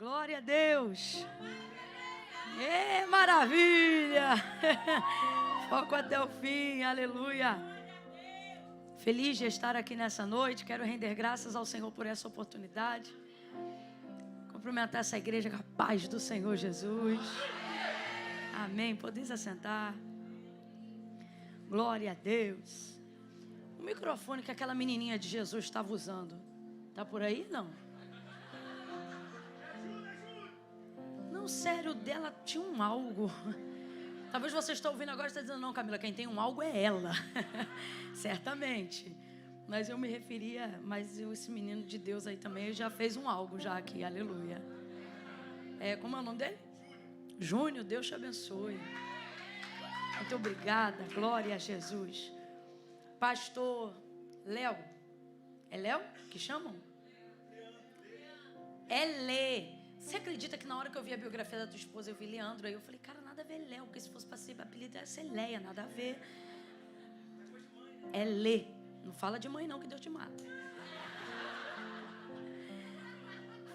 Glória a Deus. Maravilha. Foco até o fim, aleluia. Feliz de estar aqui nessa noite. Quero render graças ao Senhor por essa oportunidade. Cumprimentar essa igreja com a paz do Senhor Jesus. Amém. Podeis assentar. Glória a Deus. O microfone que aquela menininha de Jesus estava usando, tá por aí? Não. Não, sério, dela tinha um algo. Talvez você esteja ouvindo agora e está dizendo, não, Camila, quem tem um algo é ela. Certamente. Mas eu me referia, mas esse menino de Deus aí também já fez um algo já aqui, aleluia. Como é o nome dele? Júnior, Deus te abençoe. Muito obrigada, glória a Jesus. Pastor Léo. É Léo que chamam? É Lê. Você acredita que na hora que eu vi a biografia da tua esposa, eu vi Leandro, aí eu falei, cara, nada a ver Léo, porque se fosse para ser apelido, ia ser Leia, nada a ver. É Lê. Não fala de mãe não, que Deus te mata.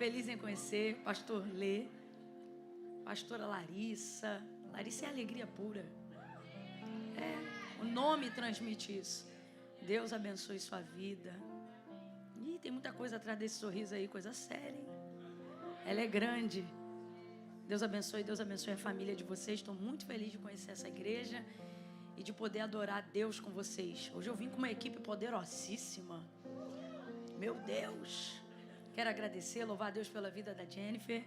Feliz em conhecer pastor Lê, pastora Larissa. Larissa é alegria pura. O nome transmite isso. Deus abençoe sua vida. Ih, tem muita coisa atrás desse sorriso aí, coisa séria, hein? Ela é grande. Deus abençoe a família de vocês. Estou muito feliz de conhecer essa igreja e de poder adorar a Deus com vocês. Hoje eu vim com uma equipe poderosíssima. Meu Deus. Quero agradecer, louvar a Deus pela vida da Jennifer,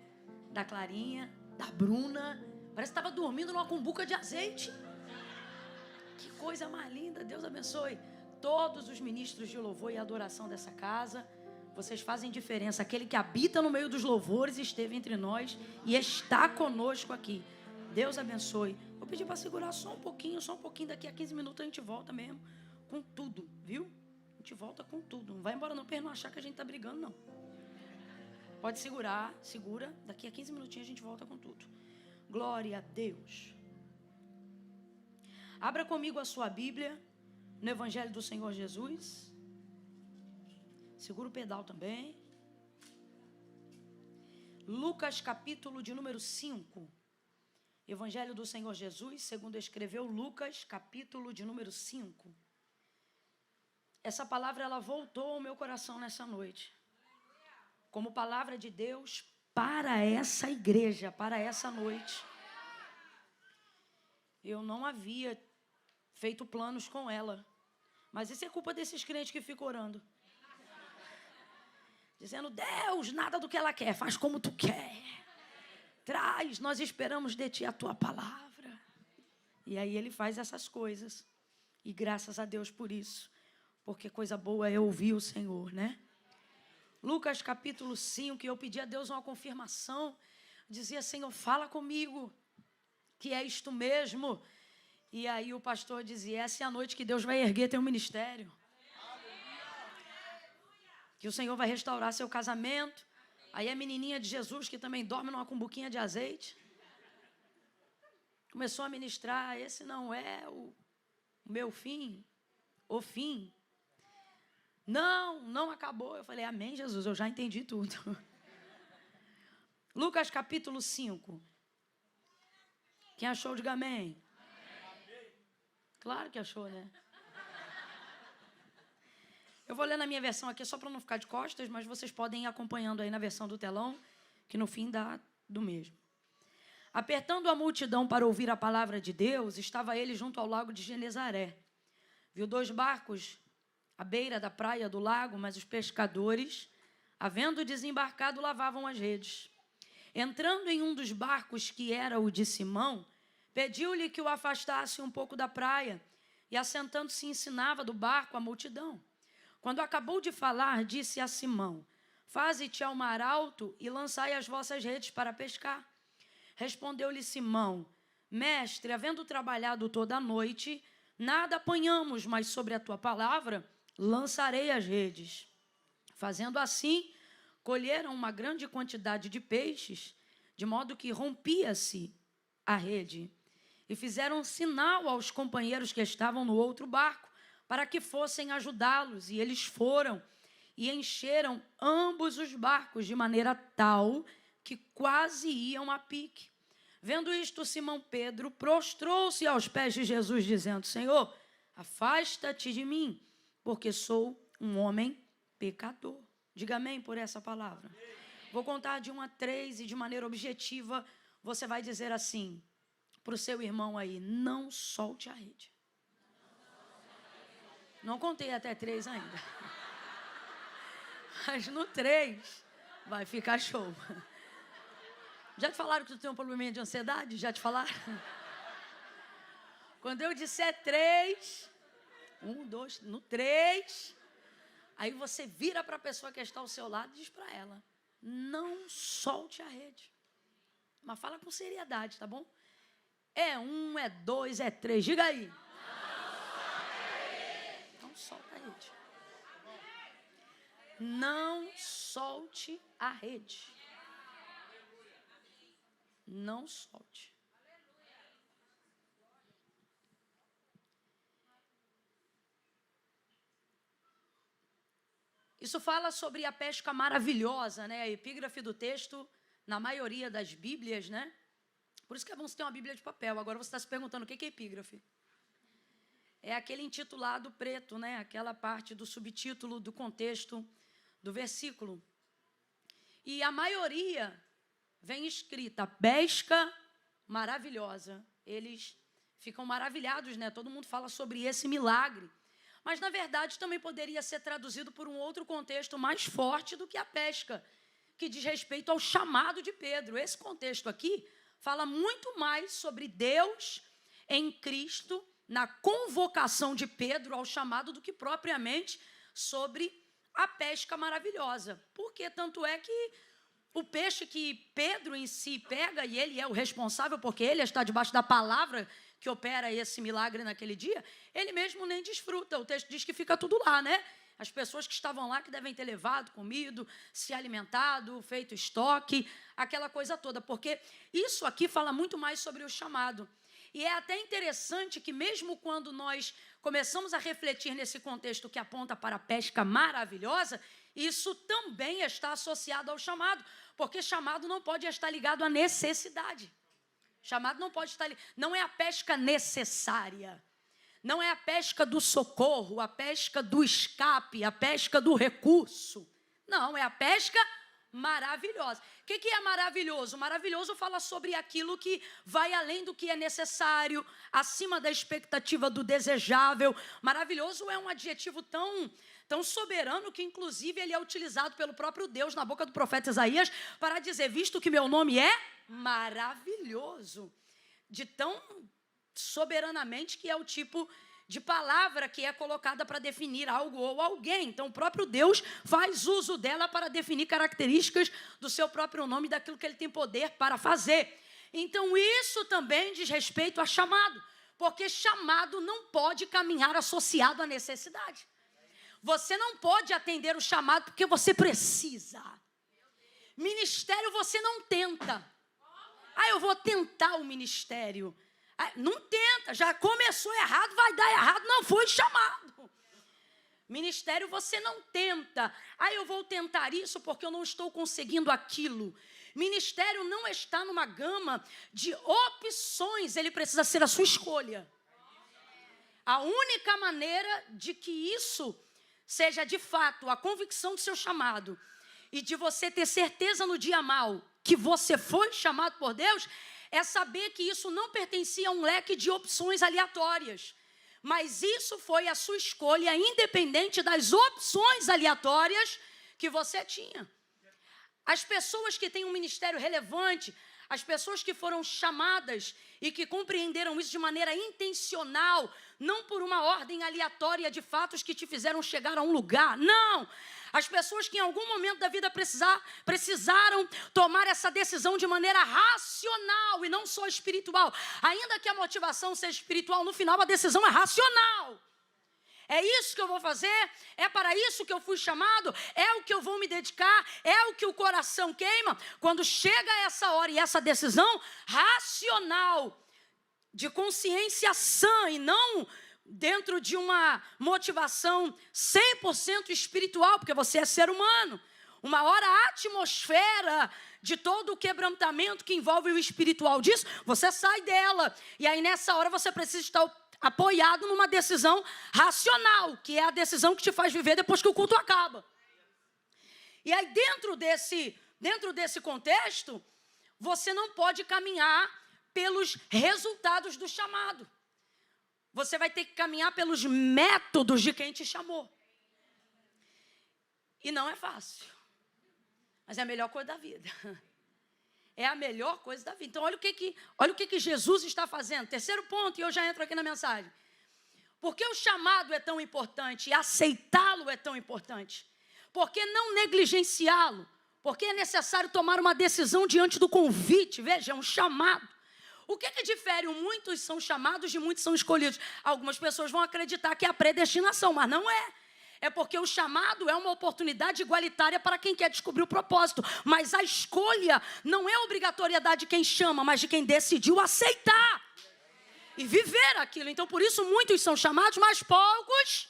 da Clarinha, da Bruna. Parece que estava dormindo numa cumbuca de azeite. Que coisa mais linda. Deus abençoe todos os ministros de louvor e adoração dessa casa. Vocês fazem diferença. Aquele que habita no meio dos louvores esteve entre nós e está conosco aqui. Deus abençoe. Vou pedir para segurar só um pouquinho. Daqui a 15 minutos a gente volta mesmo com tudo, viu? A gente volta com tudo. Não vai embora não, para não achar que a gente está brigando, não. Pode segurar, segura. Daqui a 15 minutinhos a gente volta com tudo. Glória a Deus. Abra comigo a sua Bíblia no Evangelho do Senhor Jesus. Segura o pedal também. Lucas, capítulo de número 5. Evangelho do Senhor Jesus, segundo escreveu Lucas, capítulo de número 5. Essa palavra, ela voltou ao meu coração nessa noite. Como palavra de Deus para essa igreja, para essa noite. Eu não havia feito planos com ela. Mas isso é culpa desses crentes que ficam orando. Dizendo, Deus, nada do que ela quer, faz como tu quer. Traz, nós esperamos de ti a tua palavra. E aí ele faz essas coisas. E graças a Deus por isso. Porque coisa boa é ouvir o Senhor, né? Lucas capítulo 5, eu pedi a Deus uma confirmação. Dizia, Senhor, fala comigo, que é isto mesmo. E aí o pastor dizia, essa é a noite que Deus vai erguer teu ministério. Que o Senhor vai restaurar seu casamento. Aí a menininha de Jesus, que também dorme numa cumbuquinha de azeite, começou a ministrar, esse não é o meu fim, o fim. Não acabou. Eu falei, amém, Jesus, eu já entendi tudo. Lucas capítulo 5. Quem achou, diga amém. Claro que achou, né? Eu vou ler na minha versão aqui só para não ficar de costas, mas vocês podem ir acompanhando aí na versão do telão, que no fim dá do mesmo. Apertando a multidão para ouvir a palavra de Deus, estava ele junto ao lago de Genezaré. Viu 2 barcos à beira da praia do lago, mas os pescadores, havendo desembarcado, lavavam as redes. Entrando em um dos barcos, que era o de Simão, pediu-lhe que o afastasse um pouco da praia, e assentando-se ensinava do barco a multidão. Quando acabou de falar, disse a Simão, faze-te ao mar alto e lançai as vossas redes para pescar. Respondeu-lhe Simão, mestre, havendo trabalhado toda a noite, nada apanhamos, mas sobre a tua palavra lançarei as redes. Fazendo assim, colheram uma grande quantidade de peixes, de modo que rompia-se a rede. E fizeram sinal aos companheiros que estavam no outro barco, para que fossem ajudá-los. E eles foram e encheram ambos os barcos de maneira tal que quase iam a pique. Vendo isto, Simão Pedro prostrou-se aos pés de Jesus, dizendo: Senhor, afasta-te de mim, porque sou um homem pecador. Diga amém por essa palavra. Vou contar de 1 a 3 e de maneira objetiva você vai dizer assim para o seu irmão aí: não solte a rede. Não contei até 3 ainda. Mas no 3 vai ficar show. Já te falaram que tu tem um probleminha de ansiedade? Já te falaram? Quando eu disser 3, 1, 2, no 3, aí você vira para a pessoa que está ao seu lado e diz para ela: não solte a rede. Mas fala com seriedade, tá bom? É 1, é 2, é 3. Diga aí. Não solta a rede. Não solte a rede. Não solte. Isso fala sobre a pesca maravilhosa, né? A epígrafe do texto, na maioria das Bíblias, né? Por isso que é bom você ter uma Bíblia de papel. Agora você está se perguntando o que é epígrafe. É aquele intitulado preto, né? Aquela parte do subtítulo, do contexto do versículo. E a maioria vem escrita pesca maravilhosa. Eles ficam maravilhados, né? Todo mundo fala sobre esse milagre. Mas, na verdade, também poderia ser traduzido por um outro contexto mais forte do que a pesca, que diz respeito ao chamado de Pedro. Esse contexto aqui fala muito mais sobre Deus em Cristo, na convocação de Pedro ao chamado, do que propriamente sobre a pesca maravilhosa. Porque tanto é que o peixe que Pedro em si pega, e ele é o responsável, porque ele está debaixo da palavra que opera esse milagre naquele dia, ele mesmo nem desfruta. O texto diz que fica tudo lá, né? As pessoas que estavam lá, que devem ter levado, comido, se alimentado, feito estoque, aquela coisa toda, porque isso aqui fala muito mais sobre o chamado. E é até interessante que mesmo quando nós começamos a refletir nesse contexto que aponta para a pesca maravilhosa, isso também está associado ao chamado, porque chamado não pode estar ligado à necessidade. Chamado não pode estar, não é a pesca necessária, não é a pesca do socorro, a pesca do escape, a pesca do recurso. Não, é a pesca maravilhosa. O que é maravilhoso? Maravilhoso fala sobre aquilo que vai além do que é necessário, acima da expectativa do desejável. Maravilhoso é um adjetivo tão soberano que, inclusive, ele é utilizado pelo próprio Deus na boca do profeta Isaías para dizer: visto que meu nome é maravilhoso. De tão soberanamente que é o tipo de palavra que é colocada para definir algo ou alguém. Então, o próprio Deus faz uso dela para definir características do seu próprio nome, daquilo que ele tem poder para fazer. Então, isso também diz respeito a chamado, porque chamado não pode caminhar associado à necessidade. Você não pode atender o chamado porque você precisa. Ministério você não tenta. Eu vou tentar o ministério. Não tenta, já começou errado, vai dar errado, não foi chamado. Ministério você não tenta. Eu vou tentar isso porque eu não estou conseguindo aquilo. Ministério não está numa gama de opções, ele precisa ser a sua escolha. A única maneira de que isso seja de fato a convicção do seu chamado e de você ter certeza no dia mal que você foi chamado por Deus, é saber que isso não pertencia a um leque de opções aleatórias, mas isso foi a sua escolha, independente das opções aleatórias que você tinha. As pessoas que têm um ministério relevante, as pessoas que foram chamadas e que compreenderam isso de maneira intencional, não por uma ordem aleatória de fatos que te fizeram chegar a um lugar, não. As pessoas que em algum momento da vida precisaram tomar essa decisão de maneira racional e não só espiritual. Ainda que a motivação seja espiritual, no final a decisão é racional. É isso que eu vou fazer, é para isso que eu fui chamado, é o que eu vou me dedicar, é o que o coração queima. Quando chega essa hora e essa decisão racional, de consciência sã e não dentro de uma motivação 100% espiritual, porque você é ser humano. Uma hora a atmosfera de todo o quebrantamento que envolve o espiritual disso, você sai dela. E aí nessa hora você precisa estar apoiado numa decisão racional, que é a decisão que te faz viver depois que o culto acaba. E aí dentro desse contexto, você não pode caminhar pelos resultados do chamado. Você vai ter que caminhar pelos métodos de quem te chamou. E não é fácil. Mas é a melhor coisa da vida. É a melhor coisa da vida. Então, olha o que Jesus está fazendo. Terceiro ponto, e eu já entro aqui na mensagem. Por que o chamado é tão importante e aceitá-lo é tão importante? Por que não negligenciá-lo? Porque é necessário tomar uma decisão diante do convite. Veja, é um chamado. O que difere? Muitos são chamados e muitos são escolhidos. Algumas pessoas vão acreditar que é a predestinação, mas não é. É porque o chamado é uma oportunidade igualitária para quem quer descobrir o propósito. Mas a escolha não é obrigatoriedade de quem chama, mas de quem decidiu aceitar e viver aquilo. Então, por isso, muitos são chamados, mas poucos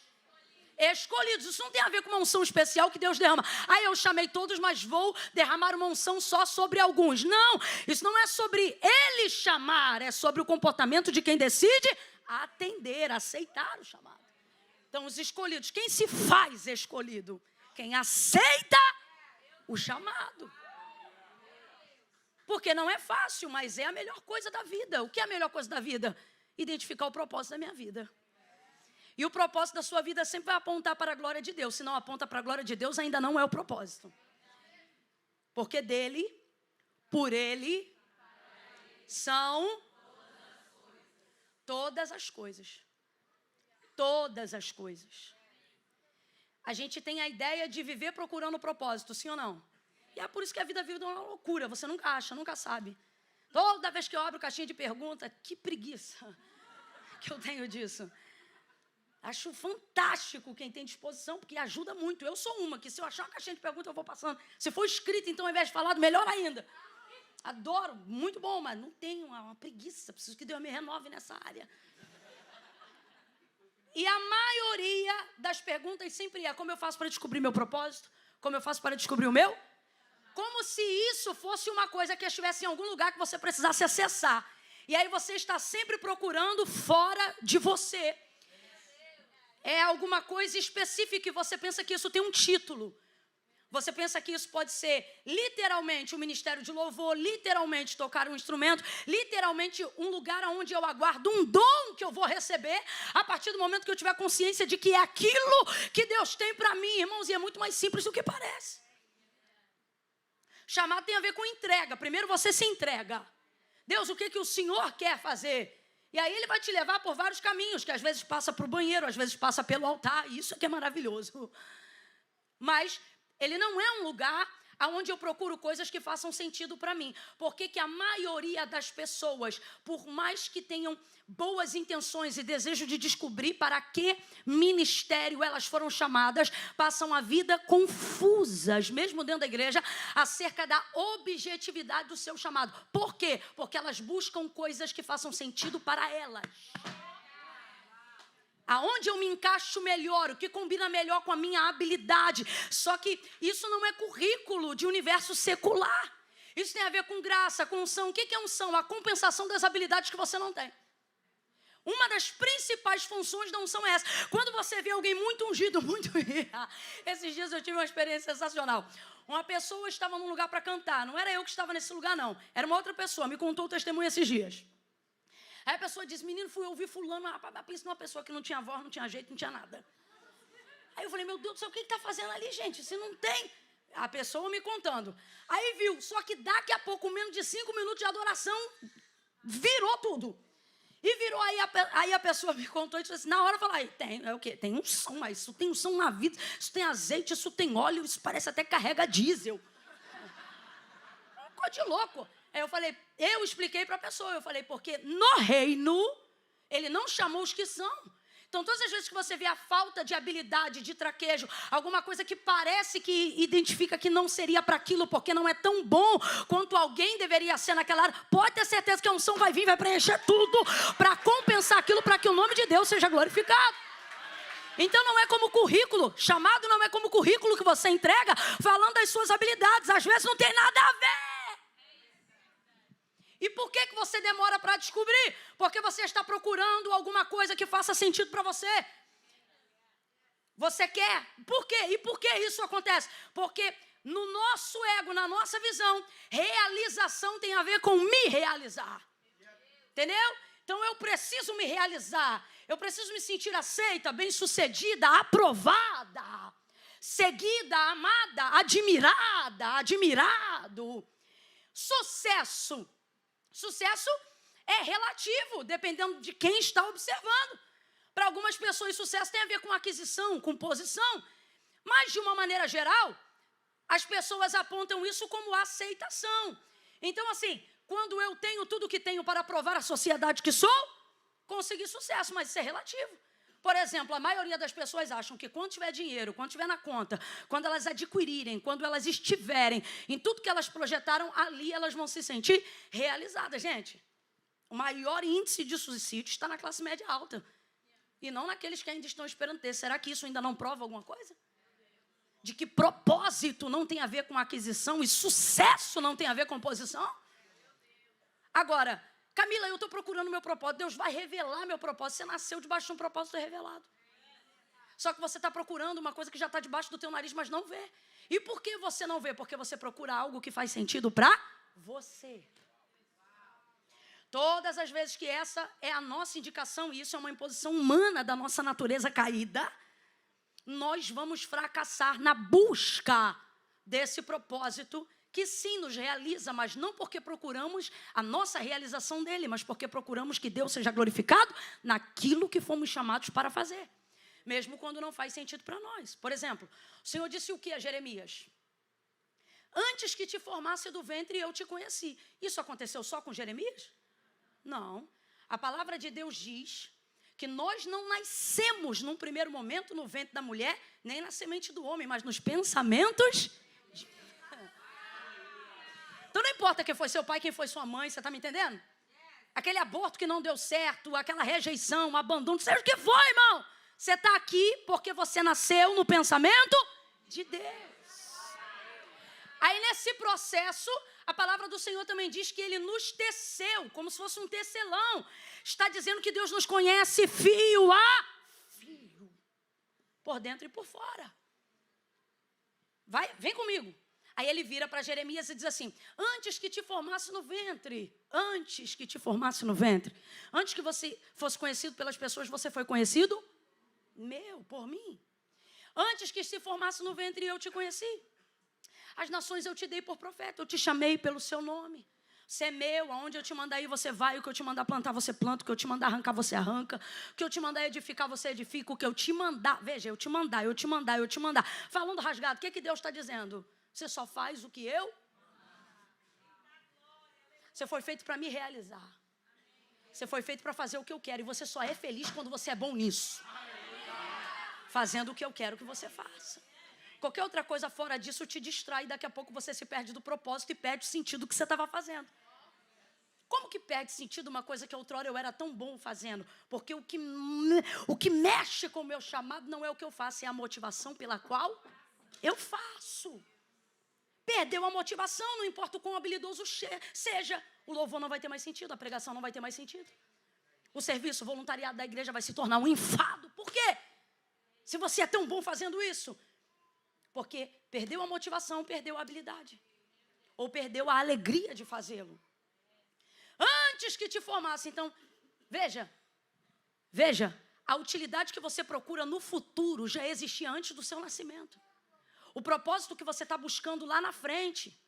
escolhidos. Isso não tem a ver com uma unção especial que Deus derrama. Eu chamei todos, mas vou derramar uma unção só sobre alguns. Não, isso não é sobre ele chamar, é sobre o comportamento de quem decide atender, aceitar o chamado. Então, os escolhidos, quem se faz escolhido? Quem aceita o chamado. Porque não é fácil, mas é a melhor coisa da vida. O que é a melhor coisa da vida? Identificar o propósito da minha vida. E o propósito da sua vida sempre vai apontar para a glória de Deus. Se não aponta para a glória de Deus, ainda não é o propósito. Porque dele, por ele, são todas as coisas. Todas as coisas. A gente tem a ideia de viver procurando o propósito, sim ou não? E é por isso que a vida vive uma loucura. Você nunca acha, nunca sabe. Toda vez que eu abro caixinha de pergunta, que preguiça que eu tenho disso. Acho fantástico quem tem disposição, porque ajuda muito. Eu sou uma, que se eu achar uma caixinha de pergunta, eu vou passando. Se for escrito, então, ao invés de falado, melhor ainda. Adoro, muito bom, mas não tenho uma preguiça. Preciso que Deus me renove nessa área. E a maioria das perguntas sempre é: como eu faço para descobrir meu propósito? Como eu faço para descobrir o meu? Como se isso fosse uma coisa que estivesse em algum lugar que você precisasse acessar. E aí você está sempre procurando fora de você. É alguma coisa específica e você pensa que isso tem um título. Você pensa que isso pode ser literalmente um ministério de louvor, literalmente tocar um instrumento, literalmente um lugar onde eu aguardo um dom que eu vou receber a partir do momento que eu tiver consciência de que é aquilo que Deus tem para mim, irmãos, e é muito mais simples do que parece. Chamado tem a ver com entrega. Primeiro você se entrega. Deus, o que o Senhor quer fazer? E aí ele vai te levar por vários caminhos, que às vezes passa para o banheiro, às vezes passa pelo altar, isso é que é maravilhoso. Mas ele não é um lugar onde eu procuro coisas que façam sentido para mim. Porque que a maioria das pessoas, por mais que tenham boas intenções e desejo de descobrir para que ministério elas foram chamadas, passam a vida confusas, mesmo dentro da igreja, acerca da objetividade do seu chamado. Por quê? Porque elas buscam coisas que façam sentido para elas. Aonde eu me encaixo melhor, o que combina melhor com a minha habilidade. Só que isso não é currículo de universo secular. Isso tem a ver com graça, com unção. O que é unção? A compensação das habilidades que você não tem. Uma das principais funções da unção é essa. Quando você vê alguém muito ungido, esses dias eu tive uma experiência sensacional. Uma pessoa estava num lugar para cantar. Não era eu que estava nesse lugar, não. Era uma outra pessoa. Me contou o testemunho esses dias. Aí a pessoa diz: menino, fui ouvir fulano. Pensa numa pessoa que não tinha voz, não tinha jeito, não tinha nada. Aí eu falei: meu Deus do céu, o que está fazendo ali, gente? Se não tem... A pessoa me contando. Aí viu, só que daqui a pouco, menos de 5 minutos de adoração, virou tudo. E virou, aí a pessoa me contou e disse assim, na hora eu falei: tem, é o quê? Tem unção, mas isso tem unção na vida, isso tem azeite, isso tem óleo, isso parece até que carrega diesel. Ficou de louco. Aí eu expliquei para a pessoa, eu falei: porque no reino, ele não chamou os que são. Então, todas as vezes que você vê a falta de habilidade, de traquejo, alguma coisa que parece que identifica que não seria para aquilo, porque não é tão bom quanto alguém deveria ser naquela área, pode ter certeza que a unção vai vir, vai preencher tudo para compensar aquilo, para que o nome de Deus seja glorificado. Então, não é como currículo, chamado não é como currículo que você entrega falando das suas habilidades, às vezes não tem nada a ver. por que você demora para descobrir? Porque você está procurando alguma coisa que faça sentido para você. Você quer? Por quê? E por que isso acontece? Porque no nosso ego, na nossa visão, realização tem a ver com me realizar. Entendeu? Então eu preciso me realizar. Eu preciso me sentir aceita, bem-sucedida, aprovada, seguida, amada, admirada, admirado. Sucesso. Sucesso é relativo, dependendo de quem está observando. Para algumas pessoas, sucesso tem a ver com aquisição, com posição. Mas, de uma maneira geral, as pessoas apontam isso como aceitação. Então, assim, quando eu tenho tudo o que tenho para provar à sociedade que sou, consegui sucesso, mas isso é relativo. Por exemplo, a maioria das pessoas acham que quando tiver dinheiro, quando tiver na conta, quando elas adquirirem, quando elas estiverem em tudo que elas projetaram, ali elas vão se sentir realizadas. Gente, o maior índice de suicídio está na classe média alta. E não naqueles que ainda estão esperando ter. Será que isso ainda não prova alguma coisa? De que propósito não tem a ver com aquisição e sucesso não tem a ver com posição? Agora, Camila, eu estou procurando meu propósito. Deus vai revelar meu propósito. Você nasceu debaixo de um propósito revelado. Só que você está procurando uma coisa que já está debaixo do teu nariz, mas não vê. E por que você não vê? Porque você procura algo que faz sentido para você. Todas as vezes que essa é a nossa indicação, e isso é uma imposição humana da nossa natureza caída, nós vamos fracassar na busca desse propósito que sim nos realiza, mas não porque procuramos a nossa realização dele, mas porque procuramos que Deus seja glorificado naquilo que fomos chamados para fazer, mesmo quando não faz sentido para nós. Por exemplo, o Senhor disse o que a Jeremias? Antes que te formasse do ventre, eu te conheci. Isso aconteceu só com Jeremias? Não. A palavra de Deus diz que nós não nascemos num primeiro momento no ventre da mulher, nem na semente do homem, mas nos pensamentos. Então não importa quem foi seu pai, quem foi sua mãe, você está me entendendo? Aquele aborto que não deu certo, aquela rejeição, abandono, seja o que for, irmão. Você está aqui porque você nasceu no pensamento de Deus. Aí nesse processo, a palavra do Senhor também diz que Ele nos teceu, como se fosse um tecelão. Está dizendo que Deus nos conhece fio a fio, por dentro e por fora. Vem comigo. Aí ele vira para Jeremias e diz assim, antes que te formasse no ventre, antes que te formasse no ventre, antes que você fosse conhecido pelas pessoas, você foi conhecido por mim. Antes que se formasse no ventre, eu te conheci. As nações eu te dei por profeta, eu te chamei pelo seu nome. Você é meu, aonde eu te mandar ir, você vai. O que eu te mandar plantar, você planta. O que eu te mandar arrancar, você arranca. O que eu te mandar edificar, você edifica. O que eu te mandar, veja, eu te mandar. Falando rasgado, o que Deus está dizendo? Você só faz o que eu? Você foi feito para me realizar. Você foi feito para fazer o que eu quero. E você só é feliz quando você é bom nisso. Fazendo o que eu quero que você faça. Qualquer outra coisa fora disso te distrai. Daqui a pouco você se perde do propósito e perde o sentido que você estava fazendo. Como que perde sentido uma coisa que outrora eu era tão bom fazendo? Porque o que mexe com o meu chamado não é o que eu faço, é a motivação pela qual eu faço. Perdeu a motivação, não importa o quão habilidoso seja, o louvor não vai ter mais sentido, a pregação não vai ter mais sentido. O serviço, o voluntariado da igreja vai se tornar um enfado. Por quê? Se você é tão bom fazendo isso. Porque perdeu a motivação, perdeu a habilidade. Ou perdeu a alegria de fazê-lo. Antes que te formasse. Então, veja, a utilidade que você procura no futuro já existia antes do seu nascimento. O propósito que você está buscando lá na frente,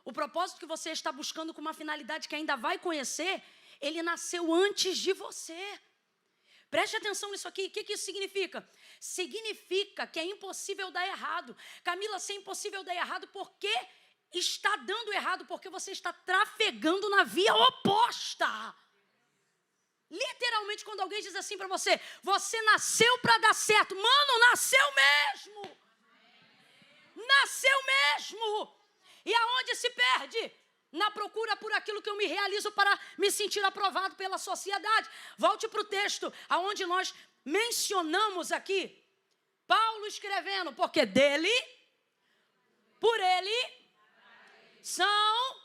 o propósito que você está buscando com uma finalidade que ainda vai conhecer, ele nasceu antes de você. Preste atenção nisso aqui. O que isso significa? Significa que é impossível dar errado. Camila, se é impossível dar errado, por que está dando errado? Porque você está trafegando na via oposta. Literalmente, quando alguém diz assim para você, você nasceu para dar certo. Mano, nasceu mesmo. Nasceu mesmo. E aonde se perde? Na procura por aquilo que eu me realizo para me sentir aprovado pela sociedade. Volte para o texto, aonde nós mencionamos aqui. Paulo escrevendo, porque dele, por ele, são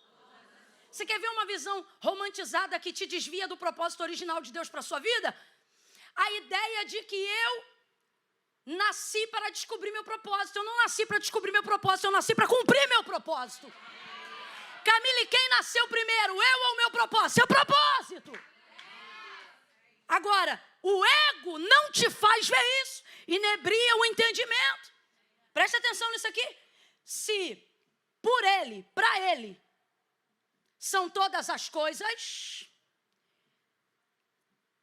Você quer ver uma visão romantizada que te desvia do propósito original de Deus para a sua vida? A ideia de que eu nasci para descobrir meu propósito. Eu não nasci para descobrir meu propósito, eu nasci para cumprir meu propósito. Camille, quem nasceu primeiro? Eu ou o meu propósito? Seu propósito. Agora, o ego não te faz ver isso. Inebria o entendimento. Presta atenção nisso aqui. Se por ele, para ele, são todas as coisas,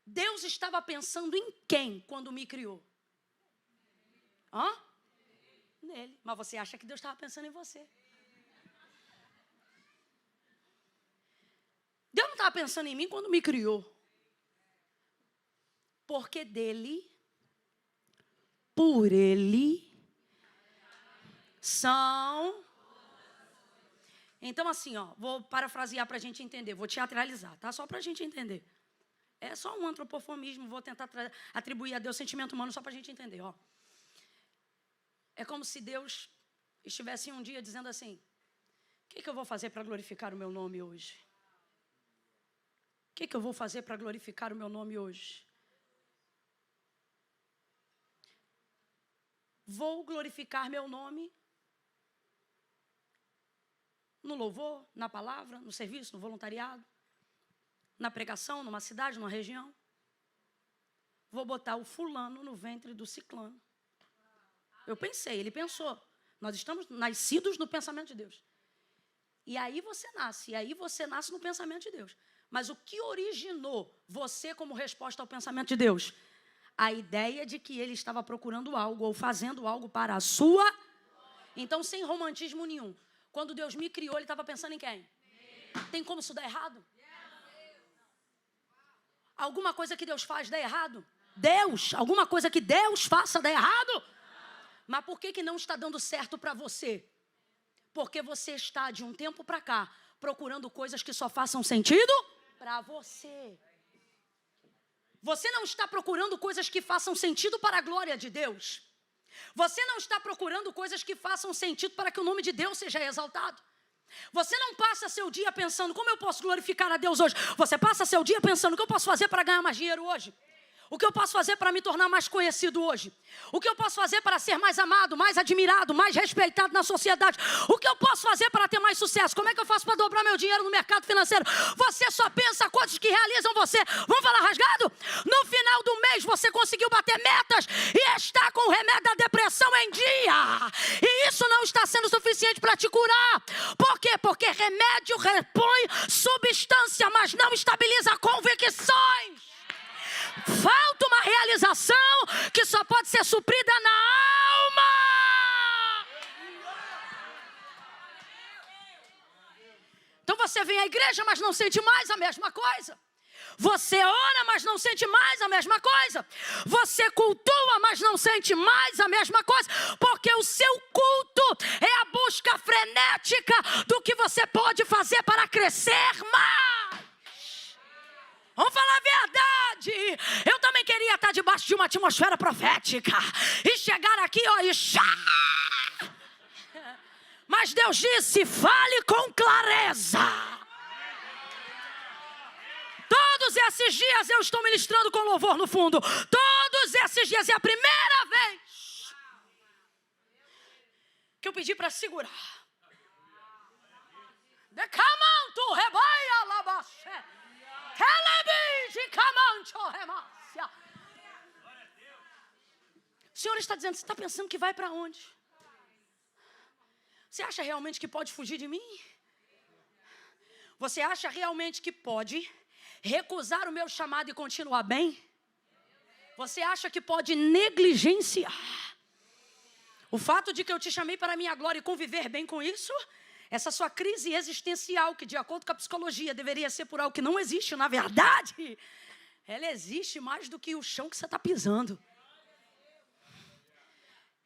Deus estava pensando em quem quando me criou? Nele. Mas você acha que Deus estava pensando em você? Deus não estava pensando em mim quando me criou. Porque dele, por ele, são... Então assim, vou parafrasear para a gente entender, vou teatralizar, tá? Só para a gente entender. É só um antropoformismo, vou tentar atribuir a Deus sentimento humano só para a gente entender, É como se Deus estivesse um dia dizendo assim, o que eu vou fazer para glorificar o meu nome hoje? O que eu vou fazer para glorificar o meu nome hoje? Vou glorificar meu nome no louvor, na palavra, no serviço, no voluntariado, na pregação, numa cidade, numa região. Vou botar o fulano no ventre do ciclano. Eu pensei, ele pensou. Nós estamos nascidos no pensamento de Deus. E aí você nasce no pensamento de Deus. Mas o que originou você como resposta ao pensamento de Deus? A ideia de que ele estava procurando algo ou fazendo algo para a sua. Então, sem romantismo nenhum. Quando Deus me criou, ele estava pensando em quem? Tem como isso dar errado? Alguma coisa que Deus faz dá errado? Alguma coisa que Deus faça dá errado? Mas por que não está dando certo para você? Porque você está, de um tempo para cá, procurando coisas que só façam sentido para você. Você não está procurando coisas que façam sentido para a glória de Deus. Você não está procurando coisas que façam sentido para que o nome de Deus seja exaltado. Você não passa seu dia pensando, como eu posso glorificar a Deus hoje? Você passa seu dia pensando, o que eu posso fazer para ganhar mais dinheiro hoje? O que eu posso fazer para me tornar mais conhecido hoje? O que eu posso fazer para ser mais amado, mais admirado, mais respeitado na sociedade? O que eu posso fazer para ter mais sucesso? Como é que eu faço para dobrar meu dinheiro no mercado financeiro? Você só pensa coisas que realizam você. Vamos falar rasgado? No final do mês você conseguiu bater metas e está com o remédio da depressão em dia. E isso não está sendo suficiente para te curar. Por quê? Porque remédio repõe substância, mas não estabiliza convicções. Falta uma realização que só pode ser suprida na alma. Então você vem à igreja, mas não sente mais a mesma coisa. Você ora, mas não sente mais a mesma coisa. Você cultua, mas não sente mais a mesma coisa. Porque o seu culto é a busca frenética do que você pode fazer para crescer mais. Vamos falar a verdade. Eu também queria estar debaixo de uma atmosfera profética e chegar aqui, e mas Deus disse, fale com clareza. Todos esses dias eu estou ministrando com louvor no fundo. Todos esses dias é a primeira vez que eu pedi para segurar. Decamanto rebaia labaxé. O Senhor está dizendo, você está pensando que vai para onde? Você acha realmente que pode fugir de mim? Você acha realmente que pode recusar o meu chamado e continuar bem? Você acha que pode negligenciar o fato de que eu te chamei para a minha glória e conviver bem com isso? Essa sua crise existencial, que de acordo com a psicologia deveria ser por algo que não existe, na verdade, ela existe mais do que o chão que você está pisando.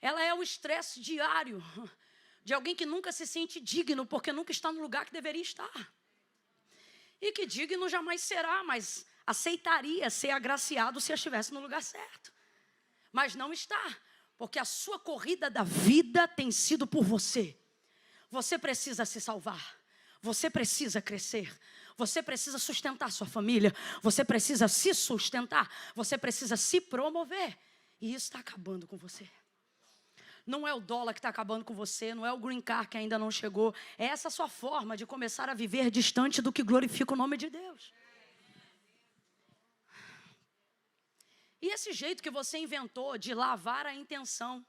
Ela é o estresse diário de alguém que nunca se sente digno, porque nunca está no lugar que deveria estar. E que digno jamais será, mas aceitaria ser agraciado se estivesse no lugar certo. Mas não está, porque a sua corrida da vida tem sido por você. Você precisa se salvar. Você precisa crescer. Você precisa sustentar sua família. Você precisa se sustentar. Você precisa se promover. E isso está acabando com você. Não é o dólar que está acabando com você. Não é o green card que ainda não chegou. É essa sua forma de começar a viver distante do que glorifica o nome de Deus. E esse jeito que você inventou de lavar a intenção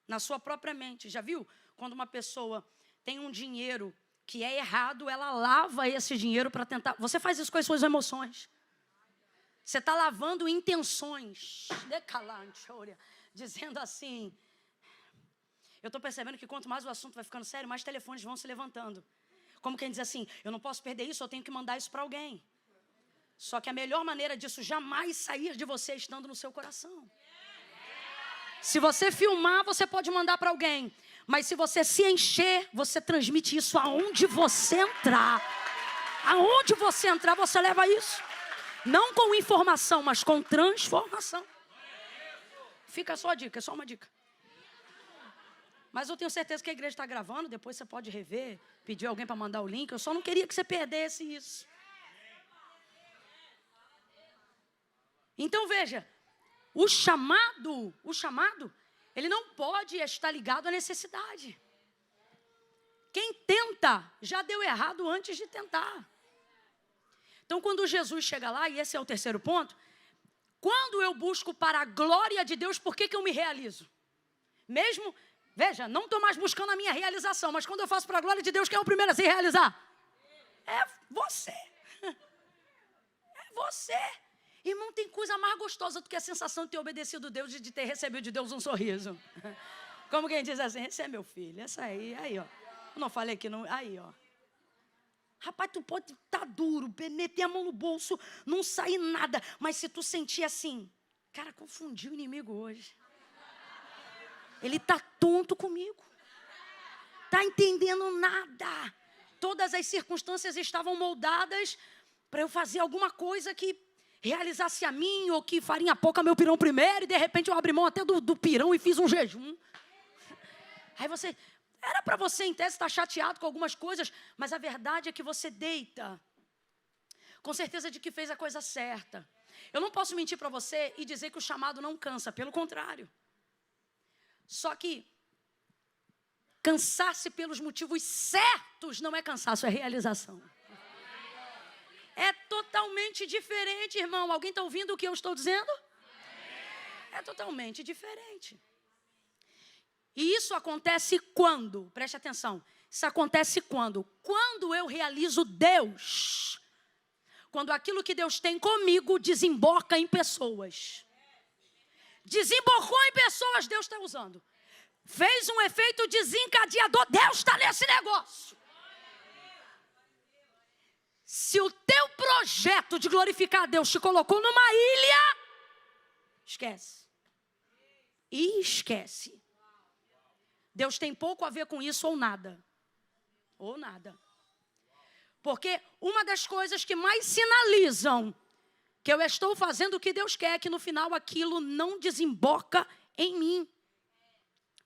na sua própria mente. Já viu? Quando uma pessoa tem um dinheiro que é errado, ela lava esse dinheiro para tentar... Você faz isso com as suas emoções. Você está lavando intenções. Dizendo assim... Eu estou percebendo que quanto mais o assunto vai ficando sério, mais telefones vão se levantando. Como quem diz assim, eu não posso perder isso, eu tenho que mandar isso para alguém. Só que a melhor maneira disso jamais sair de você estando no seu coração. Se você filmar, você pode mandar para alguém. Mas se você se encher, você transmite isso aonde você entrar. Aonde você entrar, você leva isso. Não com informação, mas com transformação. Fica só a dica, é só uma dica. Mas eu tenho certeza que a igreja está gravando. Depois você pode rever, pedir alguém para mandar o link. Eu só não queria que você perdesse isso. Então veja, o chamado, ele não pode estar ligado à necessidade. Quem tenta, já deu errado antes de tentar. Então quando Jesus chega lá, e esse é o terceiro ponto, quando eu busco para a glória de Deus, por que eu me realizo? Mesmo, veja, não estou mais buscando a minha realização, mas quando eu faço para a glória de Deus, quem é o primeiro a se realizar? É você. É você. Irmão, tem coisa mais gostosa do que a sensação de ter obedecido a Deus e de ter recebido de Deus um sorriso. Como quem diz assim, esse é meu filho, essa aí, ó. Eu não falei que não, aí, ó. Rapaz, tu pode estar duro, meter a mão no bolso, não sair nada. Mas se tu sentir assim, cara, confundi o inimigo hoje. Ele está tonto comigo. Está entendendo nada. Todas as circunstâncias estavam moldadas para eu fazer alguma coisa que realizasse a mim, ou que farinha pouca meu pirão primeiro, e de repente eu abri mão até do pirão e fiz um jejum. Aí você, era para você em tese estar chateado com algumas coisas, mas a verdade é que você deita com certeza de que fez a coisa certa. Eu não posso mentir para você e dizer que o chamado não cansa, pelo contrário. Só que cansar-se pelos motivos certos não é cansaço, é realização. É totalmente diferente, irmão. Alguém está ouvindo o que eu estou dizendo? É totalmente diferente. E isso acontece quando? Preste atenção. Isso acontece quando? Quando eu realizo Deus. Quando aquilo que Deus tem comigo desemboca em pessoas. Desembocou em pessoas, Deus está usando. Fez um efeito desencadeador, Deus está nesse negócio. Se o teu projeto de glorificar a Deus te colocou numa ilha, esquece. E esquece. Deus tem pouco a ver com isso ou nada. Ou nada. Porque uma das coisas que mais sinalizam que eu estou fazendo o que Deus quer, é que no final aquilo não desemboca em mim.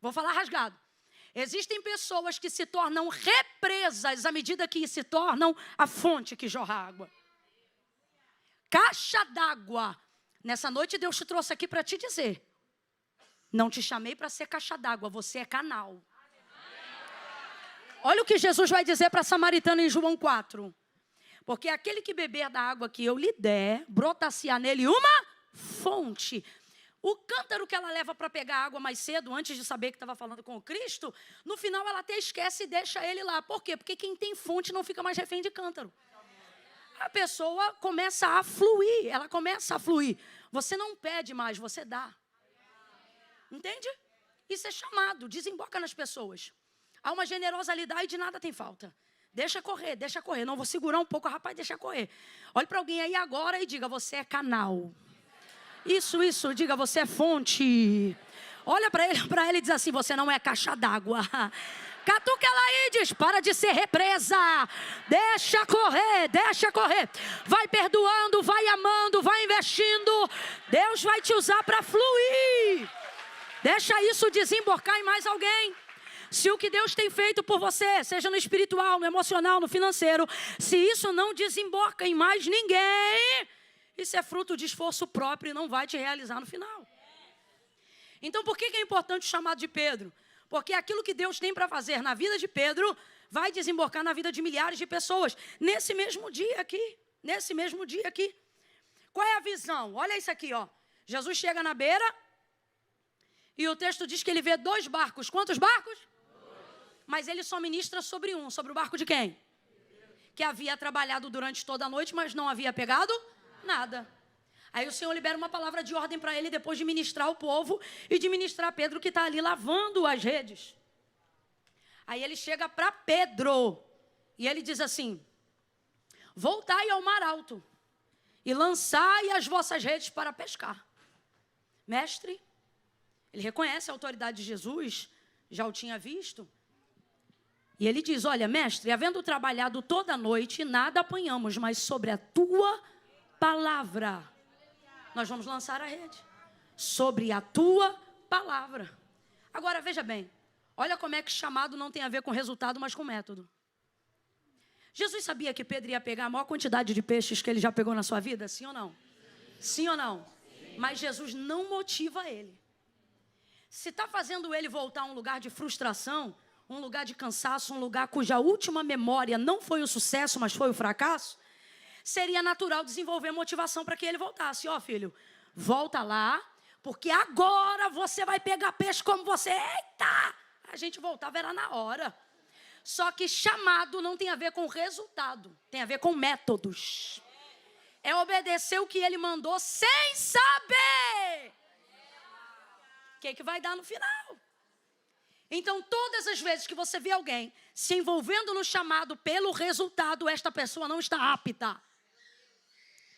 Vou falar rasgado. Existem pessoas que se tornam represas à medida que se tornam a fonte que jorra água. Caixa d'água. Nessa noite Deus te trouxe aqui para te dizer. Não te chamei para ser caixa d'água, você é canal. Olha o que Jesus vai dizer para a samaritana em João 4. Porque aquele que beber da água que eu lhe der, brota-se-á nele uma fonte. O cântaro que ela leva para pegar água mais cedo, antes de saber que estava falando com o Cristo, no final ela até esquece e deixa ele lá. Por quê? Porque quem tem fonte não fica mais refém de cântaro. A pessoa começa a fluir, ela começa a fluir. Você não pede mais, você dá. Entende? Isso é chamado, desemboca nas pessoas. Há uma generosidade e nada tem falta. Deixa correr, deixa correr. Não, vou segurar um pouco, rapaz, deixa correr. Olhe para alguém aí agora e diga, você é canal. Isso, diga, você é fonte. Olha para ele e diz assim, você não é caixa d'água. Catuca ela aí e diz, para de ser represa. Deixa correr. Vai perdoando, vai amando, vai investindo. Deus vai te usar para fluir. Deixa isso desembocar em mais alguém. Se o que Deus tem feito por você, seja no espiritual, no emocional, no financeiro, se isso não desemboca em mais ninguém, isso é fruto de esforço próprio e não vai te realizar no final. Então, por que é importante o chamado de Pedro? Porque aquilo que Deus tem para fazer na vida de Pedro vai desembocar na vida de milhares de pessoas. Nesse mesmo dia aqui. Qual é a visão? Olha isso aqui, ó. Jesus chega na beira e o texto diz que ele vê 2 barcos. Quantos barcos? 2. Mas ele só ministra sobre um. Sobre o barco de quem? Que havia trabalhado durante toda a noite, mas não havia pegado nada. Aí o Senhor libera uma palavra de ordem para ele depois de ministrar o povo e de ministrar Pedro que está ali lavando as redes. Aí ele chega para Pedro e ele diz assim: voltai ao mar alto e lançai as vossas redes para pescar. Mestre, ele reconhece a autoridade de Jesus, já o tinha visto. E ele diz: olha, mestre, havendo trabalhado toda a noite, nada apanhamos, mas sobre a tua palavra nós vamos lançar a rede. Sobre a tua palavra. Agora, veja bem. Olha como é que chamado não tem a ver com resultado, mas com método. Jesus sabia que Pedro ia pegar a maior quantidade de peixes que ele já pegou na sua vida? Sim ou não? Sim ou não? Sim. Mas Jesus não motiva ele. Se está fazendo ele voltar a um lugar de frustração, um lugar de cansaço, um lugar cuja última memória não foi o sucesso, mas foi o fracasso, seria natural desenvolver motivação para que ele voltasse. Ó, filho, volta lá, porque agora você vai pegar peixe como você. Eita! A gente voltava, era na hora. Só que chamado não tem a ver com resultado, tem a ver com métodos. É obedecer o que ele mandou sem saber o que vai dar no final. Então, todas as vezes que você vê alguém se envolvendo no chamado pelo resultado, esta pessoa não está apta.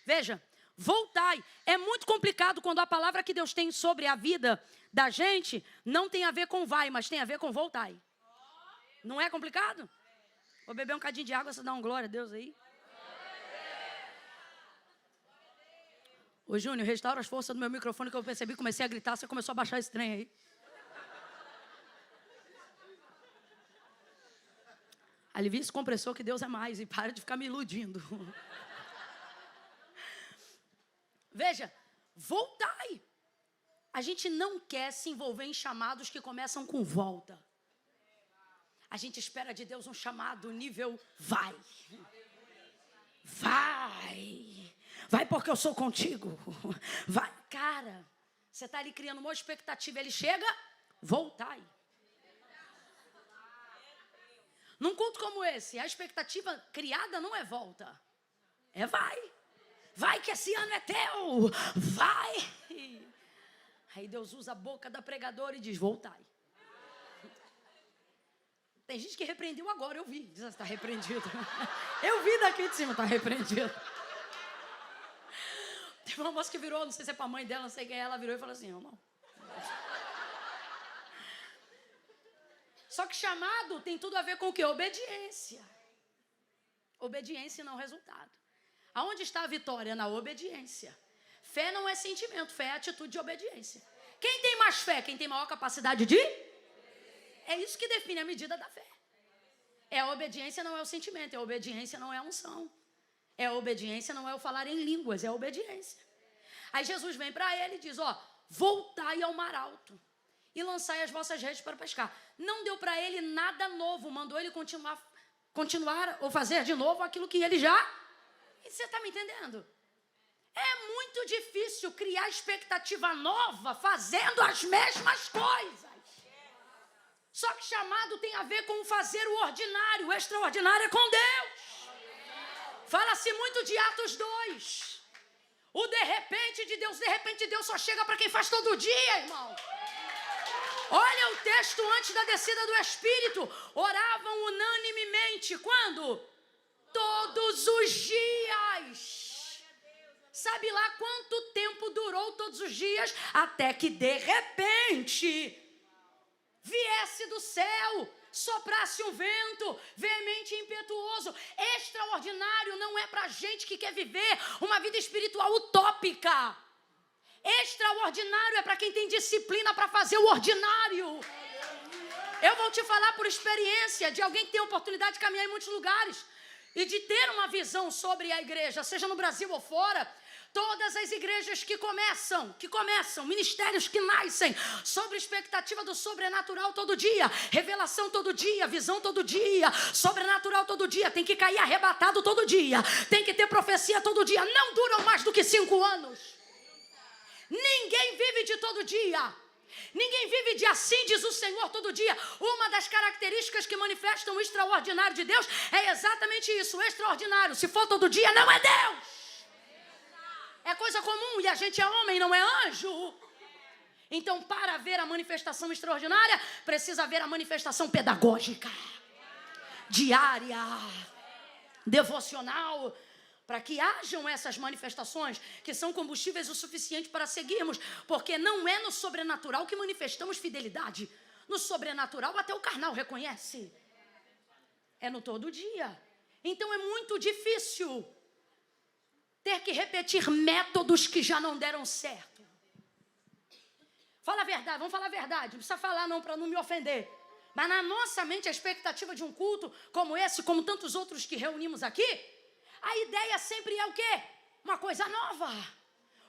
Veja, voltai. É muito complicado quando a palavra que Deus tem sobre a vida da gente não tem a ver com vai, mas tem a ver com voltai. Não é complicado? Vou beber um cadinho de água, você dá um glória a Deus aí. Ô Júnior, restaura as forças do meu microfone que eu percebi, comecei a gritar, você começou a baixar esse trem aí. Alivia esse compressor que Deus é mais e para de ficar me iludindo. Veja, voltai. A gente não quer se envolver em chamados que começam com volta. A gente espera de Deus um chamado nível vai. Vai. Vai porque eu sou contigo. Vai. Cara, você está ali criando uma expectativa. Ele chega, voltai. Num culto como esse, a expectativa criada não é volta. É vai. Vai que esse ano é teu. Vai. Aí Deus usa a boca da pregadora e diz, voltai. Tem gente que repreendeu agora, eu vi. Diz, está repreendido. Eu vi daqui de cima, está repreendido. Teve uma moça que virou, não sei se é para a mãe dela, não sei quem é, ela virou e falou assim, irmão. Só que chamado tem tudo a ver com o quê? Obediência. Obediência e não resultado. Aonde está a vitória? Na obediência. Fé não é sentimento, fé é atitude de obediência. Quem tem mais fé? Quem tem maior capacidade de? É isso que define a medida da fé. É a obediência, não é o sentimento. É a obediência, não é a unção. É a obediência, não é o falar em línguas. É a obediência. Aí Jesus vem para ele e diz, ó, voltai ao mar alto e lançai as vossas redes para pescar. Não deu para ele nada novo, mandou ele continuar ou fazer de novo aquilo que ele já... E você está me entendendo? É muito difícil criar expectativa nova fazendo as mesmas coisas. Só que chamado tem a ver com fazer o ordinário, o extraordinário é com Deus. Fala-se muito de Atos 2. O de repente de Deus só chega para quem faz todo dia, irmão. Olha o texto antes da descida do Espírito. Oravam unanimemente. Quando? Todos os dias. Sabe lá quanto tempo durou todos os dias? Até que de repente viesse do céu, soprasse um vento veemente e impetuoso. Extraordinário não é para gente que quer viver uma vida espiritual utópica. Extraordinário é para quem tem disciplina para fazer o ordinário. Eu vou te falar por experiência de alguém que tem a oportunidade de caminhar em muitos lugares e de ter uma visão sobre a igreja, seja no Brasil ou fora. Todas as igrejas que começam, ministérios que nascem sobre expectativa do sobrenatural todo dia, revelação todo dia, visão todo dia, sobrenatural todo dia, tem que cair arrebatado todo dia, tem que ter profecia todo dia, não duram mais do que 5 anos. Ninguém vive de todo dia. Ninguém vive de assim diz o Senhor todo dia. Uma das características que manifestam o extraordinário de Deus é exatamente isso, o extraordinário. Se for todo dia, não é Deus. É coisa comum e a gente é homem, não é anjo. Então, para ver a manifestação extraordinária, precisa haver a manifestação pedagógica, diária, devocional, para que hajam essas manifestações que são combustíveis o suficiente para seguirmos, porque não é no sobrenatural que manifestamos fidelidade. No sobrenatural até o carnal reconhece. É no todo dia. Então é muito difícil ter que repetir métodos que já não deram certo. Fala a verdade, vamos falar a verdade. Não precisa falar não, para não me ofender. Mas na nossa mente a expectativa de um culto como esse, como tantos outros que reunimos aqui, a ideia sempre é o quê? Uma coisa nova,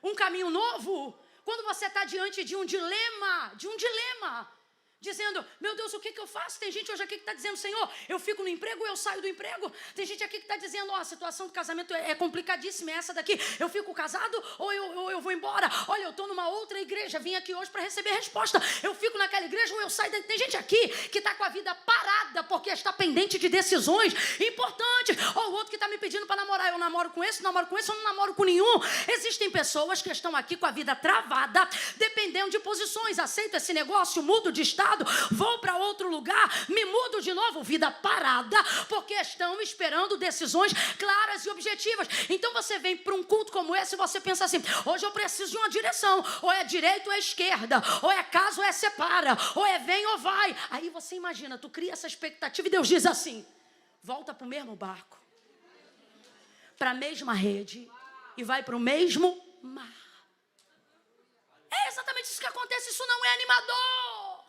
um caminho novo. Quando você está diante de um dilema, dizendo, meu Deus, o que eu faço? Tem gente hoje aqui que está dizendo, Senhor, eu fico no emprego ou eu saio do emprego? Tem gente aqui que está dizendo, a situação do casamento é complicadíssima, é essa daqui, eu fico casado ou eu vou embora? Olha, eu estou numa outra igreja, vim aqui hoje para receber resposta, eu fico naquela igreja ou eu saio daqui? Tem gente aqui que está com a vida parada porque está pendente de decisões importantes, ou outro que está me pedindo para namorar, eu namoro com esse, ou não namoro com nenhum. Existem pessoas que estão aqui com a vida travada, dependendo de posições, aceito esse negócio, mudo de estado, vou para outro lugar, me mudo de novo, vida parada, porque estão esperando decisões claras e objetivas. Então você vem para um culto como esse e você pensa assim, hoje eu preciso de uma direção, ou é direita ou é esquerda, ou é casa ou é separa, ou é vem ou vai. Aí você imagina, tu cria essa expectativa e Deus diz assim, volta para o mesmo barco, para a mesma rede e vai para o mesmo mar. É exatamente isso que acontece, isso não é animador.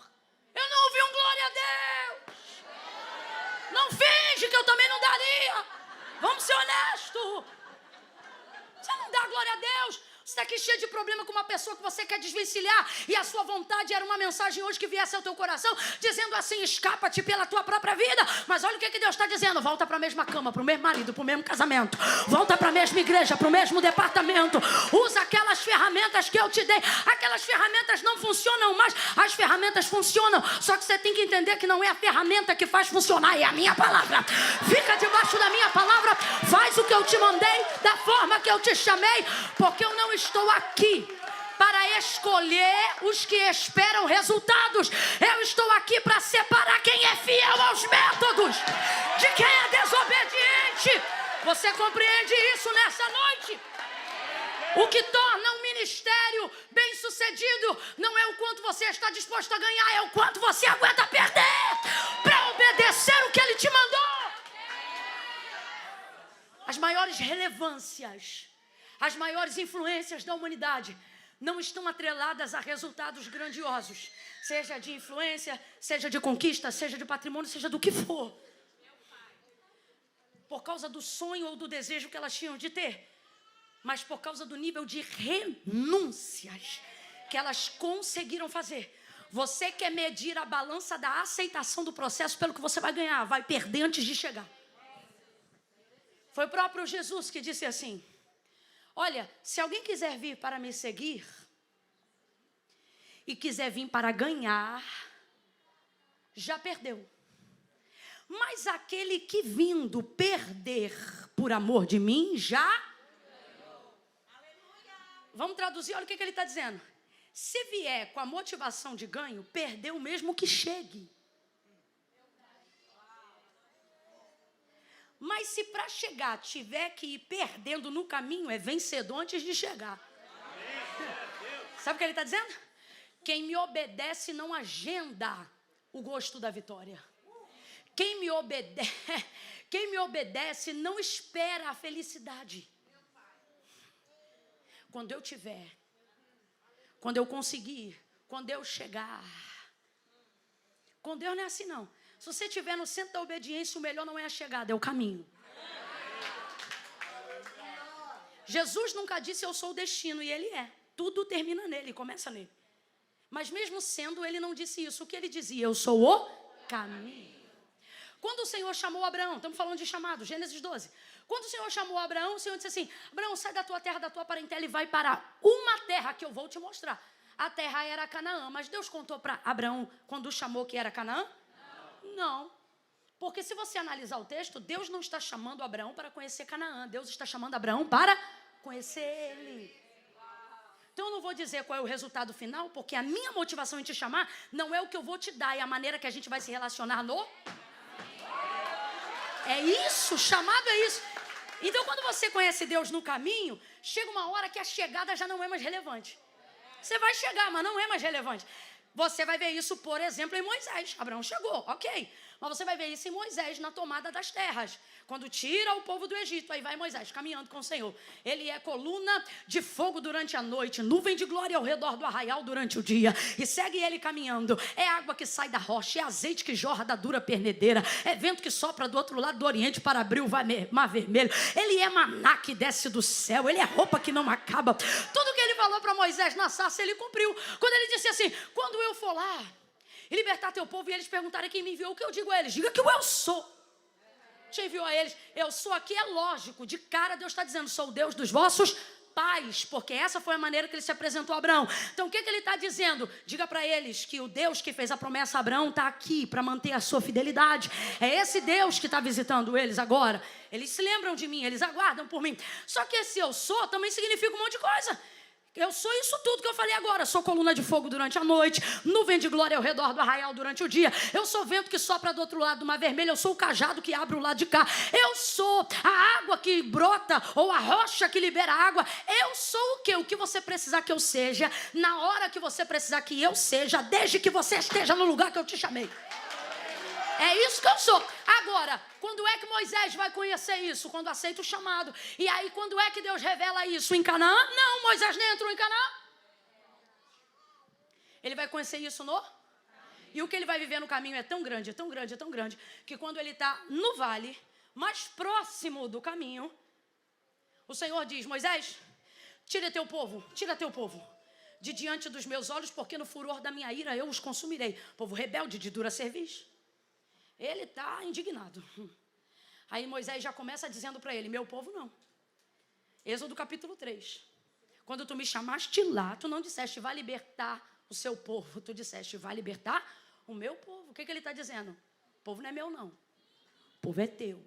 Eu não ouvi um glória a Deus. Não finge que eu também não daria. Vamos ser honestos. Você não dá glória a Deus. Você está aqui cheio de problema com uma pessoa que você quer desvencilhar e a sua vontade era uma mensagem hoje que viesse ao teu coração dizendo assim, escapa-te pela tua própria vida. Mas olha o que Deus está dizendo, volta para a mesma cama, para o mesmo marido, para o mesmo casamento, volta para a mesma igreja, para o mesmo departamento, usa aquelas ferramentas que eu te dei. Aquelas ferramentas não funcionam mais, as ferramentas funcionam, só que você tem que entender que não é a ferramenta que faz funcionar, é a minha palavra. Fica debaixo da minha palavra, faz o que eu te mandei, da forma que eu te chamei, porque eu não estou aqui para escolher os que esperam resultados. Eu estou aqui para separar quem é fiel aos métodos de quem é desobediente. Você compreende isso nessa noite? O que torna um ministério bem sucedido não é o quanto você está disposto a ganhar, é o quanto você aguenta perder para obedecer o que Ele te mandou. As maiores relevâncias, as maiores influências da humanidade não estão atreladas a resultados grandiosos, seja de influência, seja de conquista, seja de patrimônio, seja do que for. Por causa do sonho ou do desejo que elas tinham de ter, mas por causa do nível de renúncias que elas conseguiram fazer. Você quer medir a balança da aceitação do processo pelo que você vai ganhar, vai perder antes de chegar. Foi o próprio Jesus que disse assim, olha, se alguém quiser vir para me seguir e quiser vir para ganhar, já perdeu. Mas aquele que vindo perder por amor de mim, já ganhou. Vamos traduzir, olha o que ele está dizendo. Se vier com a motivação de ganho, perdeu mesmo que chegue. Mas se para chegar tiver que ir perdendo no caminho, é vencedor antes de chegar. Sabe o que ele está dizendo? Quem me obedece não agenda o gosto da vitória. Quem me obedece não espera a felicidade. Quando eu tiver, quando eu conseguir, quando eu chegar, Com Deus não é assim, não. Se você estiver no centro da obediência, o melhor não é a chegada, é o caminho. Jesus nunca disse eu sou o destino, e ele é. Tudo termina nele, começa nele. Mas mesmo sendo, ele não disse isso. O que ele dizia? Eu sou o caminho. Quando o Senhor chamou Abraão, estamos falando de chamado, Gênesis 12. Quando o Senhor chamou Abraão, o Senhor disse assim: Abraão, sai da tua terra, da tua parentela e vai para uma terra que eu vou te mostrar. A terra era Canaã, mas Deus contou para Abraão quando o chamou que era Canaã? Não. Porque se você analisar o texto, Deus não está chamando Abraão para conhecer Canaã. Deus está chamando Abraão para conhecer ele. Então eu não vou dizer qual é o resultado final, porque a minha motivação em te chamar não é o que eu vou te dar, é a maneira que a gente vai se relacionar no... É isso, chamado é isso. Então quando você conhece Deus no caminho, chega uma hora que a chegada já não é mais relevante. Você vai chegar, mas não é mais relevante. Você vai ver isso, por exemplo, em Moisés. Abraão chegou, ok. Mas você vai ver isso em Moisés, na tomada das terras. Quando tira o povo do Egito, aí vai Moisés caminhando com o Senhor. Ele é coluna de fogo durante a noite, nuvem de glória ao redor do arraial durante o dia. E segue ele caminhando. É água que sai da rocha, é azeite que jorra da dura pernedeira, é vento que sopra do outro lado do oriente para abrir o mar vermelho. Ele é maná que desce do céu, ele é roupa que não acaba. Tudo que ele falou para Moisés na sarça, ele cumpriu. Quando ele disse assim: quando eu for lá e libertar teu povo e eles perguntarem quem me enviou, o que eu digo a eles? Diga que eu sou. Te enviou a eles, eu sou aqui, é lógico, de cara Deus está dizendo, sou o Deus dos vossos pais, porque essa foi a maneira que ele se apresentou a Abraão. Então o que ele está dizendo? Diga para eles que o Deus que fez a promessa a Abraão está aqui para manter a sua fidelidade. É esse Deus que está visitando eles agora. Eles se lembram de mim, eles aguardam por mim. Só que esse eu sou também significa um monte de coisa. Eu sou isso tudo que eu falei agora. Sou coluna de fogo durante a noite, nuvem de glória ao redor do arraial durante o dia. Eu sou vento que sopra do outro lado do mar vermelho. Eu sou o cajado que abre o lado de cá. Eu sou a água que brota ou a rocha que libera água. Eu sou o quê? O que você precisar que eu seja, na hora que você precisar que eu seja, desde que você esteja no lugar que eu te chamei. É isso que eu sou. Agora, quando é que Moisés vai conhecer isso? Quando aceita o chamado. E aí, quando é que Deus revela isso? Em Canaã? Não, Moisés nem entrou em Canaã. Ele vai conhecer isso no... E o que ele vai viver no caminho é tão grande, é tão grande, é tão grande, que quando ele está no vale, mais próximo do caminho, o Senhor diz: Moisés, tira teu povo de diante dos meus olhos, porque no furor da minha ira eu os consumirei. Povo rebelde, de dura cerviz. Ele está indignado. Aí Moisés já começa dizendo para ele: meu povo não. Êxodo capítulo 3. Quando tu me chamaste lá, tu não disseste vai libertar o seu povo, tu disseste vai libertar o meu povo. O que ele está dizendo? O povo não é meu não, o povo é teu.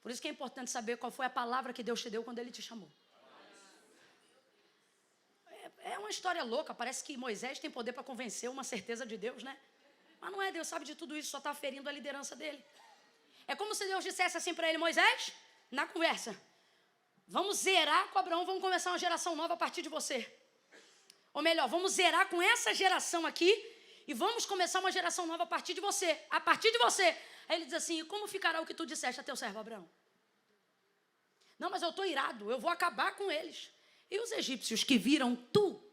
Por isso que é importante saber qual foi a palavra que Deus te deu quando ele te chamou. É uma história louca, parece que Moisés tem poder para convencer uma certeza de Deus, né? Mas não é, Deus sabe de tudo isso, só está ferindo a liderança dele. É como se Deus dissesse assim para ele: Moisés, na conversa, vamos zerar com Abraão, vamos começar uma geração nova a partir de você. Ou melhor, vamos zerar com essa geração aqui e vamos começar uma geração nova a partir de você. A partir de você. Aí ele diz assim: e como ficará o que tu disseste a teu servo Abraão? Não, mas eu estou irado, eu vou acabar com eles. E os egípcios que viram tu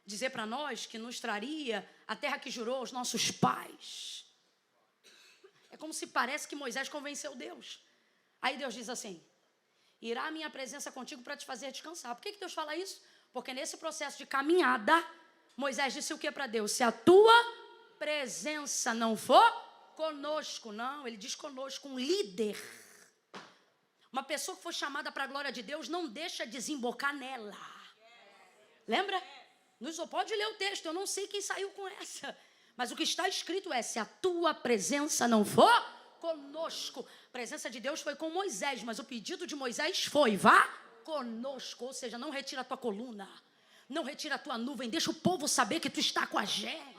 dizer para nós que nos traria a terra que jurou aos nossos pais. É como se parece que Moisés convenceu Deus. Aí Deus diz assim: irá a minha presença contigo para te fazer descansar. Por que Deus fala isso? Porque nesse processo de caminhada, Moisés disse o que para Deus? Se a tua presença não for conosco. Não, ele diz conosco, um líder. Uma pessoa que foi chamada para a glória de Deus não deixa desembocar nela. Lembra? Pode ler o texto, eu não sei quem saiu com essa. Mas o que está escrito é: se a tua presença não for conosco. A presença de Deus foi com Moisés, mas o pedido de Moisés foi: vá conosco. Ou seja, não retira a tua coluna, não retira a tua nuvem, deixa o povo saber que tu está com a gente.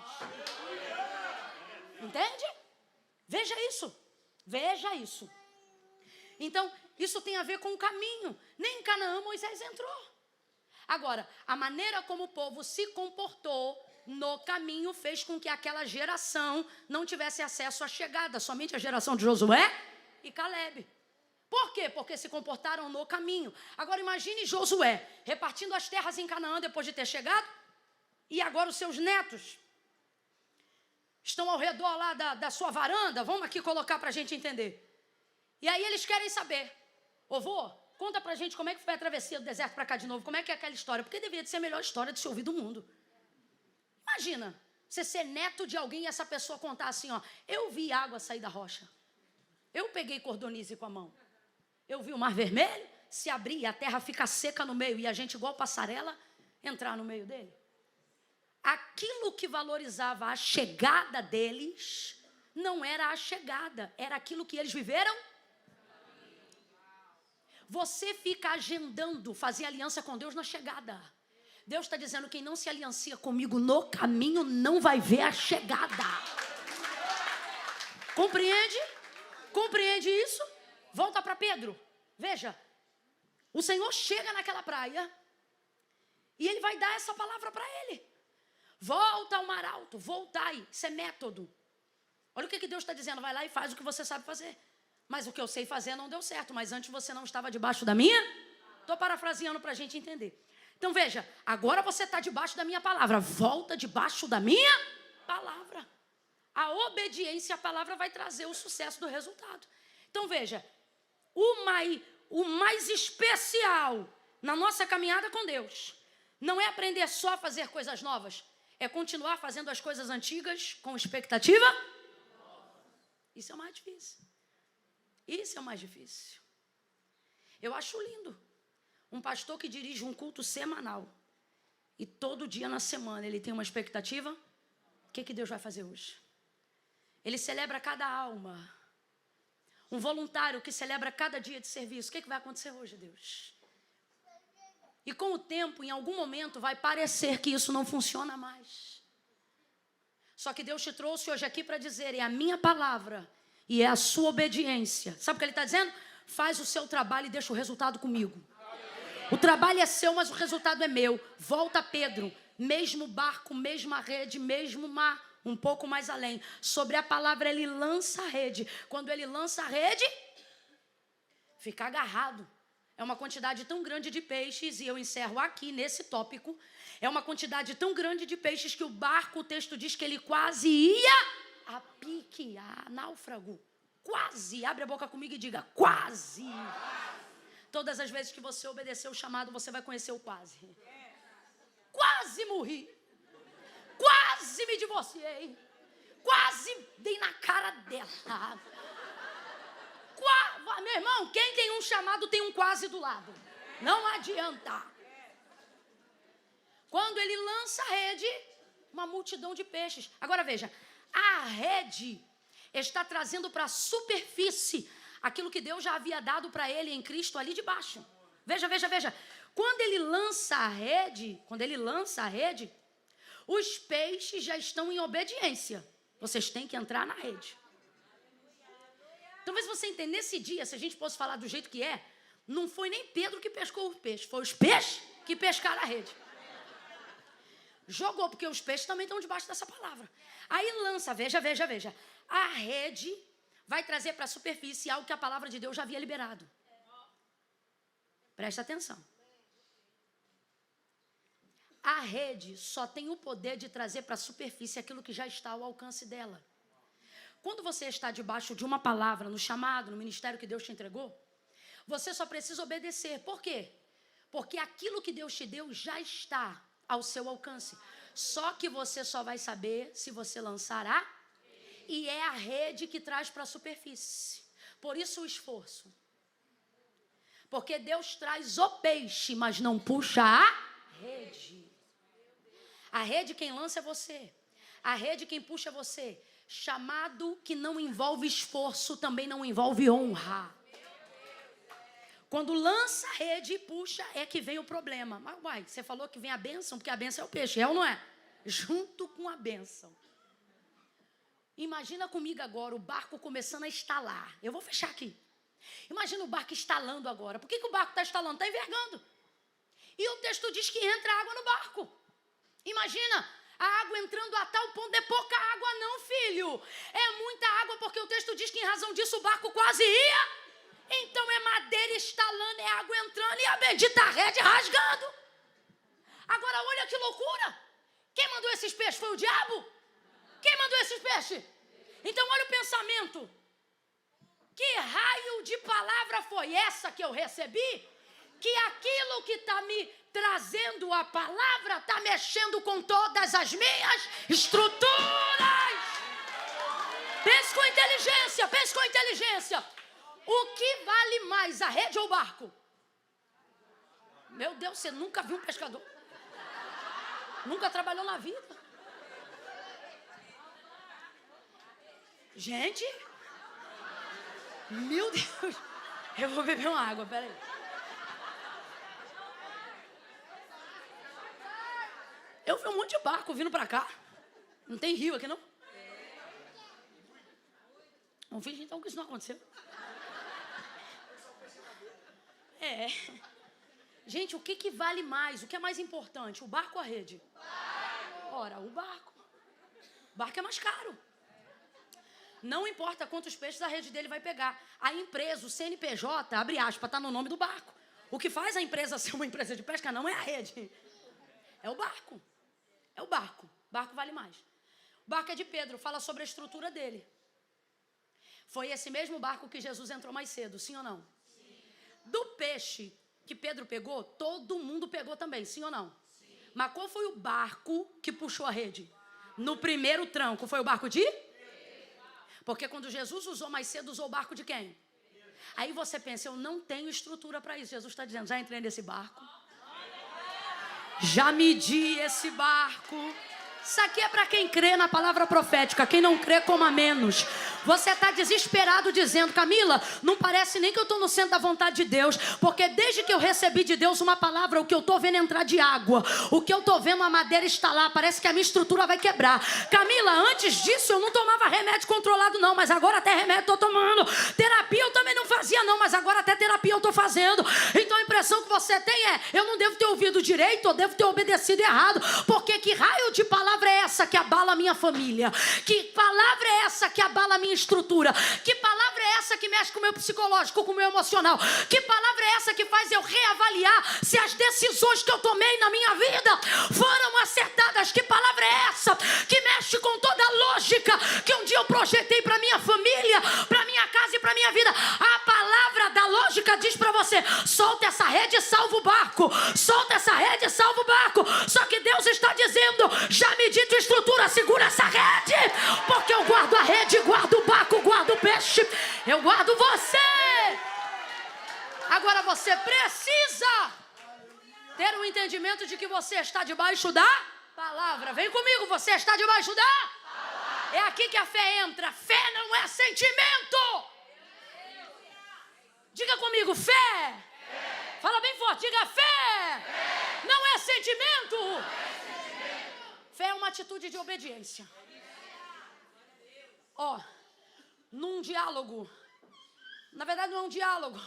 Entende? Veja isso. Veja isso. Então, isso tem a ver com o caminho. Nem em Canaã Moisés entrou. Agora, a maneira como o povo se comportou no caminho fez com que aquela geração não tivesse acesso à chegada, somente a geração de Josué e Calebe. Por quê? Porque se comportaram no caminho. Agora imagine Josué repartindo as terras em Canaã depois de ter chegado. e agora os seus netos estão ao redor lá da sua varanda. Vamos aqui colocar para a gente entender. E aí eles querem saber: ô vô, conta pra gente como é que foi a travessia do deserto para cá de novo. Como é que é aquela história? Porque deveria ser a melhor história de se ouvir do mundo. Imagina você ser neto de alguém e essa pessoa contar assim, ó: eu vi água sair da rocha. Eu peguei cordonize com a mão. Eu vi o mar vermelho se abrir e a terra ficar seca no meio e a gente, igual passarela, entrar no meio dele. Aquilo que valorizava a chegada deles não era a chegada, era aquilo que eles viveram. Você fica agendando fazer aliança com Deus na chegada. Deus está dizendo: quem não se aliancia comigo no caminho não vai ver a chegada. Compreende? Compreende isso? Volta para Pedro. Veja, o Senhor chega naquela praia e Ele vai dar essa palavra para ele: volta ao mar alto, voltai. Isso é método. Olha o que Deus está dizendo: vai lá e faz o que você sabe fazer. Mas o que eu sei fazer não deu certo. Mas antes você não estava debaixo da minha? Estou parafraseando para a gente entender. Então veja, agora você está debaixo da minha palavra. Volta debaixo da minha palavra. A obediência à palavra vai trazer o sucesso do resultado. Então veja, o mais especial na nossa caminhada com Deus não é aprender só a fazer coisas novas. É continuar fazendo as coisas antigas com expectativa. Isso é o mais difícil. Isso é o mais difícil. Eu acho lindo um pastor que dirige um culto semanal e todo dia na semana ele tem uma expectativa. O que Deus vai fazer hoje? Ele celebra cada alma. Um voluntário que celebra cada dia de serviço. O que vai acontecer hoje, Deus? E com o tempo, em algum momento, vai parecer que isso não funciona mais. Só que Deus te trouxe hoje aqui para dizer: é a minha palavra e é a sua obediência. Sabe o que Ele está dizendo? Faz o seu trabalho e deixa o resultado comigo. O trabalho é seu, mas o resultado é meu. Volta, Pedro. Mesmo barco, mesma rede, mesmo mar, um pouco mais além. Sobre a palavra ele lança a rede. Quando ele lança a rede, fica agarrado. É uma quantidade tão grande de peixes, e eu encerro aqui nesse tópico. É uma quantidade tão grande de peixes que o barco, o texto diz que ele quase ia a pique, a náufrago. Quase. Abre a boca comigo e diga: quase. Todas as vezes que você obedecer o chamado, você vai conhecer o quase. Quase morri. Quase me divorciei. Quase dei na cara dela. Meu irmão, quem tem um chamado tem um quase do lado. Não adianta. Quando ele lança a rede, uma multidão de peixes. Agora veja, a rede está trazendo para a superfície aquilo que Deus já havia dado para ele em Cristo ali de baixo. Veja. Quando ele lança a rede, os peixes já estão em obediência. Vocês têm que entrar na rede. Talvez você entenda, nesse dia, se a gente fosse falar do jeito que é, não foi nem Pedro que pescou os peixes, foi os peixes que pescaram a rede. Jogou, porque os peixes também estão debaixo dessa palavra. Aí lança, veja. A rede vai trazer para a superfície algo que a palavra de Deus já havia liberado. Presta atenção. A rede só tem o poder de trazer para a superfície aquilo que já está ao alcance dela. Quando você está debaixo de uma palavra, no chamado, no ministério que Deus te entregou, você só precisa obedecer. Por quê? Porque aquilo que Deus te deu já está ao seu alcance. Só que você só vai saber se você lançar a... E é a rede que traz para a superfície. Por isso o esforço. Porque Deus traz o peixe, mas não puxa a rede. A rede quem lança é você. A rede quem puxa é você. Chamado que não envolve esforço também não envolve honra. Quando lança a rede e puxa é que vem o problema. Mas uai, você falou que vem a bênção, porque a bênção é o peixe, é ou não é? Junto com a bênção. Imagina comigo agora o barco começando a estalar. Eu vou fechar aqui. Imagina o barco estalando agora. Por que o barco está estalando? Está envergando. E o texto diz que entra água no barco. Imagina a água entrando a tal ponto. É pouca água não, filho. É muita água, porque o texto diz que em razão disso o barco quase ia. Então é madeira estalando, é água entrando e a bendita rede rasgando. Agora olha que loucura. Que esses peixes? Foi o diabo? Quem mandou esses peixes? Então olha o pensamento. Que raio de palavra foi essa que eu recebi? Que aquilo que está me trazendo a palavra está mexendo com todas as minhas estruturas. Pense com inteligência, pense com inteligência. O que vale mais, a rede ou o barco? Meu Deus, você nunca viu um pescador? Nunca trabalhou na vida? Gente, meu Deus, eu vou beber uma água, peraí. Eu vi um monte de barco vindo pra cá. Não tem rio aqui, não? Vamos fingir então que isso não aconteceu. Gente, o que vale mais? O que é mais importante? O barco ou a rede? Ora, o barco. O barco é mais caro. Não importa quantos peixes a rede dele vai pegar. A empresa, o CNPJ, abre aspas, está no nome do barco. O que faz a empresa ser uma empresa de pesca não é a rede. É o barco. É o barco. O barco vale mais. O barco é de Pedro, fala sobre a estrutura dele. Foi esse mesmo barco que Jesus entrou mais cedo, sim ou não? Sim. Do peixe que Pedro pegou, todo mundo pegou também, sim ou não? Sim. Mas qual foi o barco que puxou a rede? No primeiro tranco, foi o barco de? Porque quando Jesus usou mais cedo, usou o barco de quem? Aí você pensa, eu não tenho estrutura para isso. Jesus está dizendo, já entrei nesse barco. Já medi esse barco. Isso aqui é para quem crê na palavra profética. Quem não crê, coma menos. Você está desesperado dizendo, Camila, não parece nem que eu estou no centro da vontade de Deus, porque desde que eu recebi de Deus uma palavra, o que eu estou vendo é entrar de água, o que eu estou vendo a madeira estalar, parece que a minha estrutura vai quebrar. Camila, antes disso eu não tomava remédio controlado não, mas agora até remédio estou tomando. Terapia eu também não fazia não, mas agora até terapia eu estou fazendo. Então a impressão que você tem é, eu não devo ter ouvido direito, eu devo ter obedecido errado, porque que raio de palavra é essa que abala a minha família? Que palavra é essa que abala a minha estrutura? Que palavra é essa que mexe com o meu psicológico, com o meu emocional? Que palavra é essa que faz eu reavaliar se as decisões que eu tomei na minha vida foram acertadas? Que palavra é essa que mexe com toda a lógica que um dia eu projetei para minha família, para minha casa e para minha vida? A palavra da lógica diz para você, solta essa rede e salva o barco, solta essa rede e salva o barco. Só que Deus está dizendo, já me dito estrutura, segura essa rede, porque eu guardo a rede, guardo o barco, guardo o peixe, eu guardo você. Agora você precisa ter um entendimento de que você está debaixo da palavra. Vem comigo, você está debaixo da palavra. É aqui que a fé entra. Fé não é sentimento. Diga comigo, fé. Fala bem forte, diga fé. Não é sentimento. Fé é uma atitude de obediência. Num diálogo, na verdade não é um diálogo,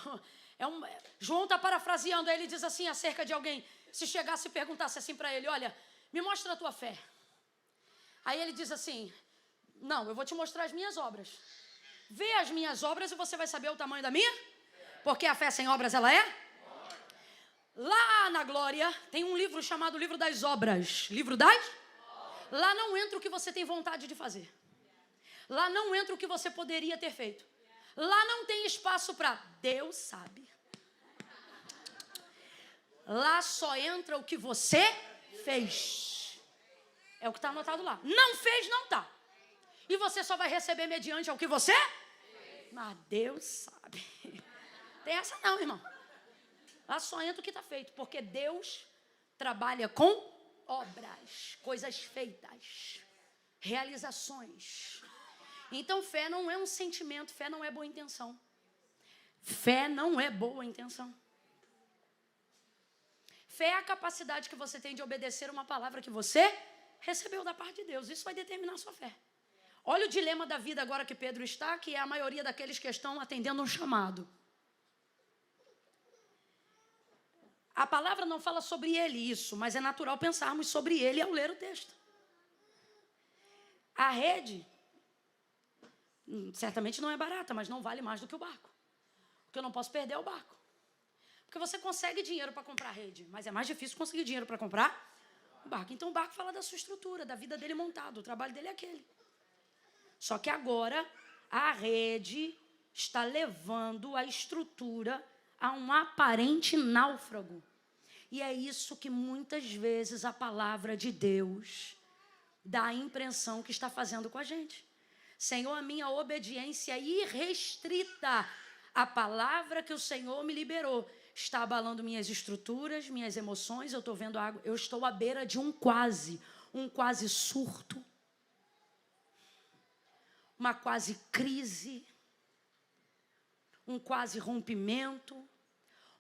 João está parafraseando, aí ele diz assim acerca de alguém, se chegasse e perguntasse assim para ele, olha, me mostra a tua fé. Aí ele diz assim, não, eu vou te mostrar as minhas obras. Vê as minhas obras e você vai saber o tamanho da minha, porque a fé sem obras ela é? Lá na glória tem um livro chamado Livro das Obras. Livro das? Lá não entra o que você tem vontade de fazer. Lá não entra o que você poderia ter feito. Lá não tem espaço para Deus sabe. Lá só entra o que você fez. É o que está anotado lá. Não fez, não está. E você só vai receber mediante ao que você fez. Mas Deus sabe. Tem essa não, irmão. Lá só entra o que está feito. Porque Deus trabalha com obras, coisas feitas, realizações. Então fé não é um sentimento, fé não é boa intenção. Fé não é boa intenção. Fé é a capacidade que você tem de obedecer uma palavra que você recebeu da parte de Deus. Isso vai determinar a sua fé. Olha o dilema da vida agora que Pedro está, que é a maioria daqueles que estão atendendo um chamado. A palavra não fala sobre ele isso, mas é natural pensarmos sobre ele ao ler o texto. A rede, certamente não é barata, mas não vale mais do que o barco. Porque eu não posso perder o barco. Porque você consegue dinheiro para comprar rede, mas é mais difícil conseguir dinheiro para comprar O barco. Então o barco fala da sua estrutura, da vida dele montado. O trabalho dele é aquele. Só que agora a rede está levando a estrutura a um aparente náufrago. E é isso que muitas vezes a palavra de Deus dá a impressão que está fazendo com a gente. Senhor, a minha obediência irrestrita à palavra que o Senhor me liberou está abalando minhas estruturas, minhas emoções. Eu estou vendo água, eu estou à beira de um quase surto, uma quase crise, um quase rompimento,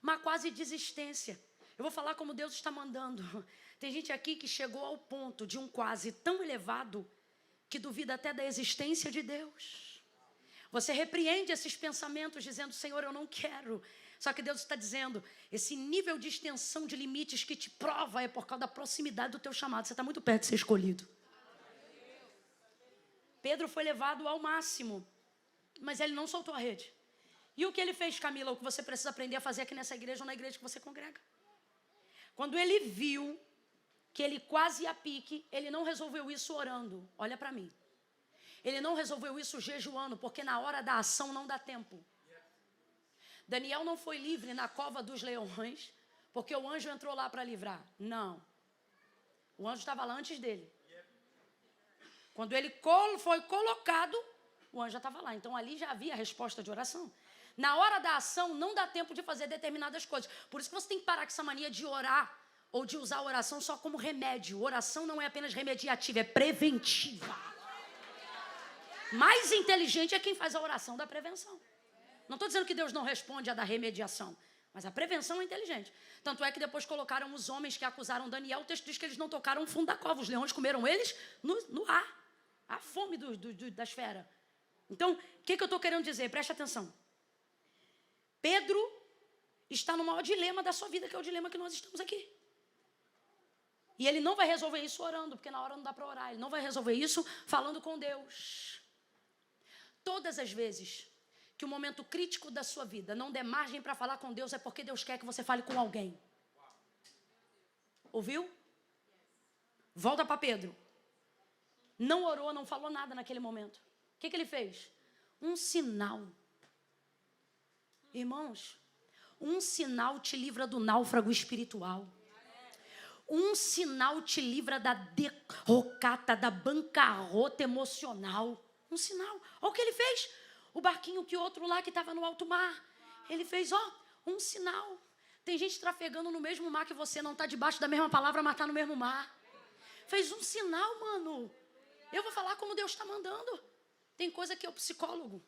uma quase desistência. Eu vou falar como Deus está mandando. Tem gente aqui que chegou ao ponto de um quase tão elevado que duvida até da existência de Deus. Você repreende esses pensamentos dizendo, Senhor, eu não quero. Só que Deus está dizendo, esse nível de extensão de limites que te prova é por causa da proximidade do teu chamado. Você está muito perto de ser escolhido. Pedro foi levado ao máximo, mas ele não soltou a rede. E o que ele fez, Camila, o que você precisa aprender a fazer aqui nessa igreja ou na igreja que você congrega? Quando ele viu que ele quase ia a pique, ele não resolveu isso orando. Olha para mim. Ele não resolveu isso jejuando, porque na hora da ação não dá tempo. Daniel não foi livre na cova dos leões, porque o anjo entrou lá para livrar. Não. O anjo estava lá antes dele. Quando ele foi colocado, o anjo já estava lá. Então ali já havia a resposta de oração. Na hora da ação não dá tempo de fazer determinadas coisas. Por isso que você tem que parar com essa mania de orar ou de usar a oração só como remédio. Oração não é apenas remediativa, é preventiva. Mais inteligente é quem faz a oração da prevenção. Não estou dizendo que Deus não responde a da remediação, mas a prevenção é inteligente. Tanto é que depois colocaram os homens que acusaram Daniel. O texto diz que eles não tocaram o fundo da cova. Os leões comeram eles no ar. A fome das feras. Então, o que eu estou querendo dizer? Preste atenção. Pedro está no maior dilema da sua vida, que é o dilema que nós estamos aqui. E ele não vai resolver isso orando, porque na hora não dá para orar. Ele não vai resolver isso falando com Deus. Todas as vezes que o momento crítico da sua vida não der margem para falar com Deus, é porque Deus quer que você fale com alguém. Ouviu? Volta para Pedro. Não orou, não falou nada naquele momento. O que ele fez? Um sinal. Irmãos, um sinal te livra do náufrago espiritual. Um sinal te livra da derrocata, da bancarrota emocional. Um sinal. Olha o que ele fez. O barquinho que outro lá que estava no alto mar. Ele fez, um sinal. Tem gente trafegando no mesmo mar que você, não está debaixo da mesma palavra, mas está no mesmo mar. Fez um sinal, mano. Eu vou falar como Deus está mandando. Tem coisa que é o psicólogo.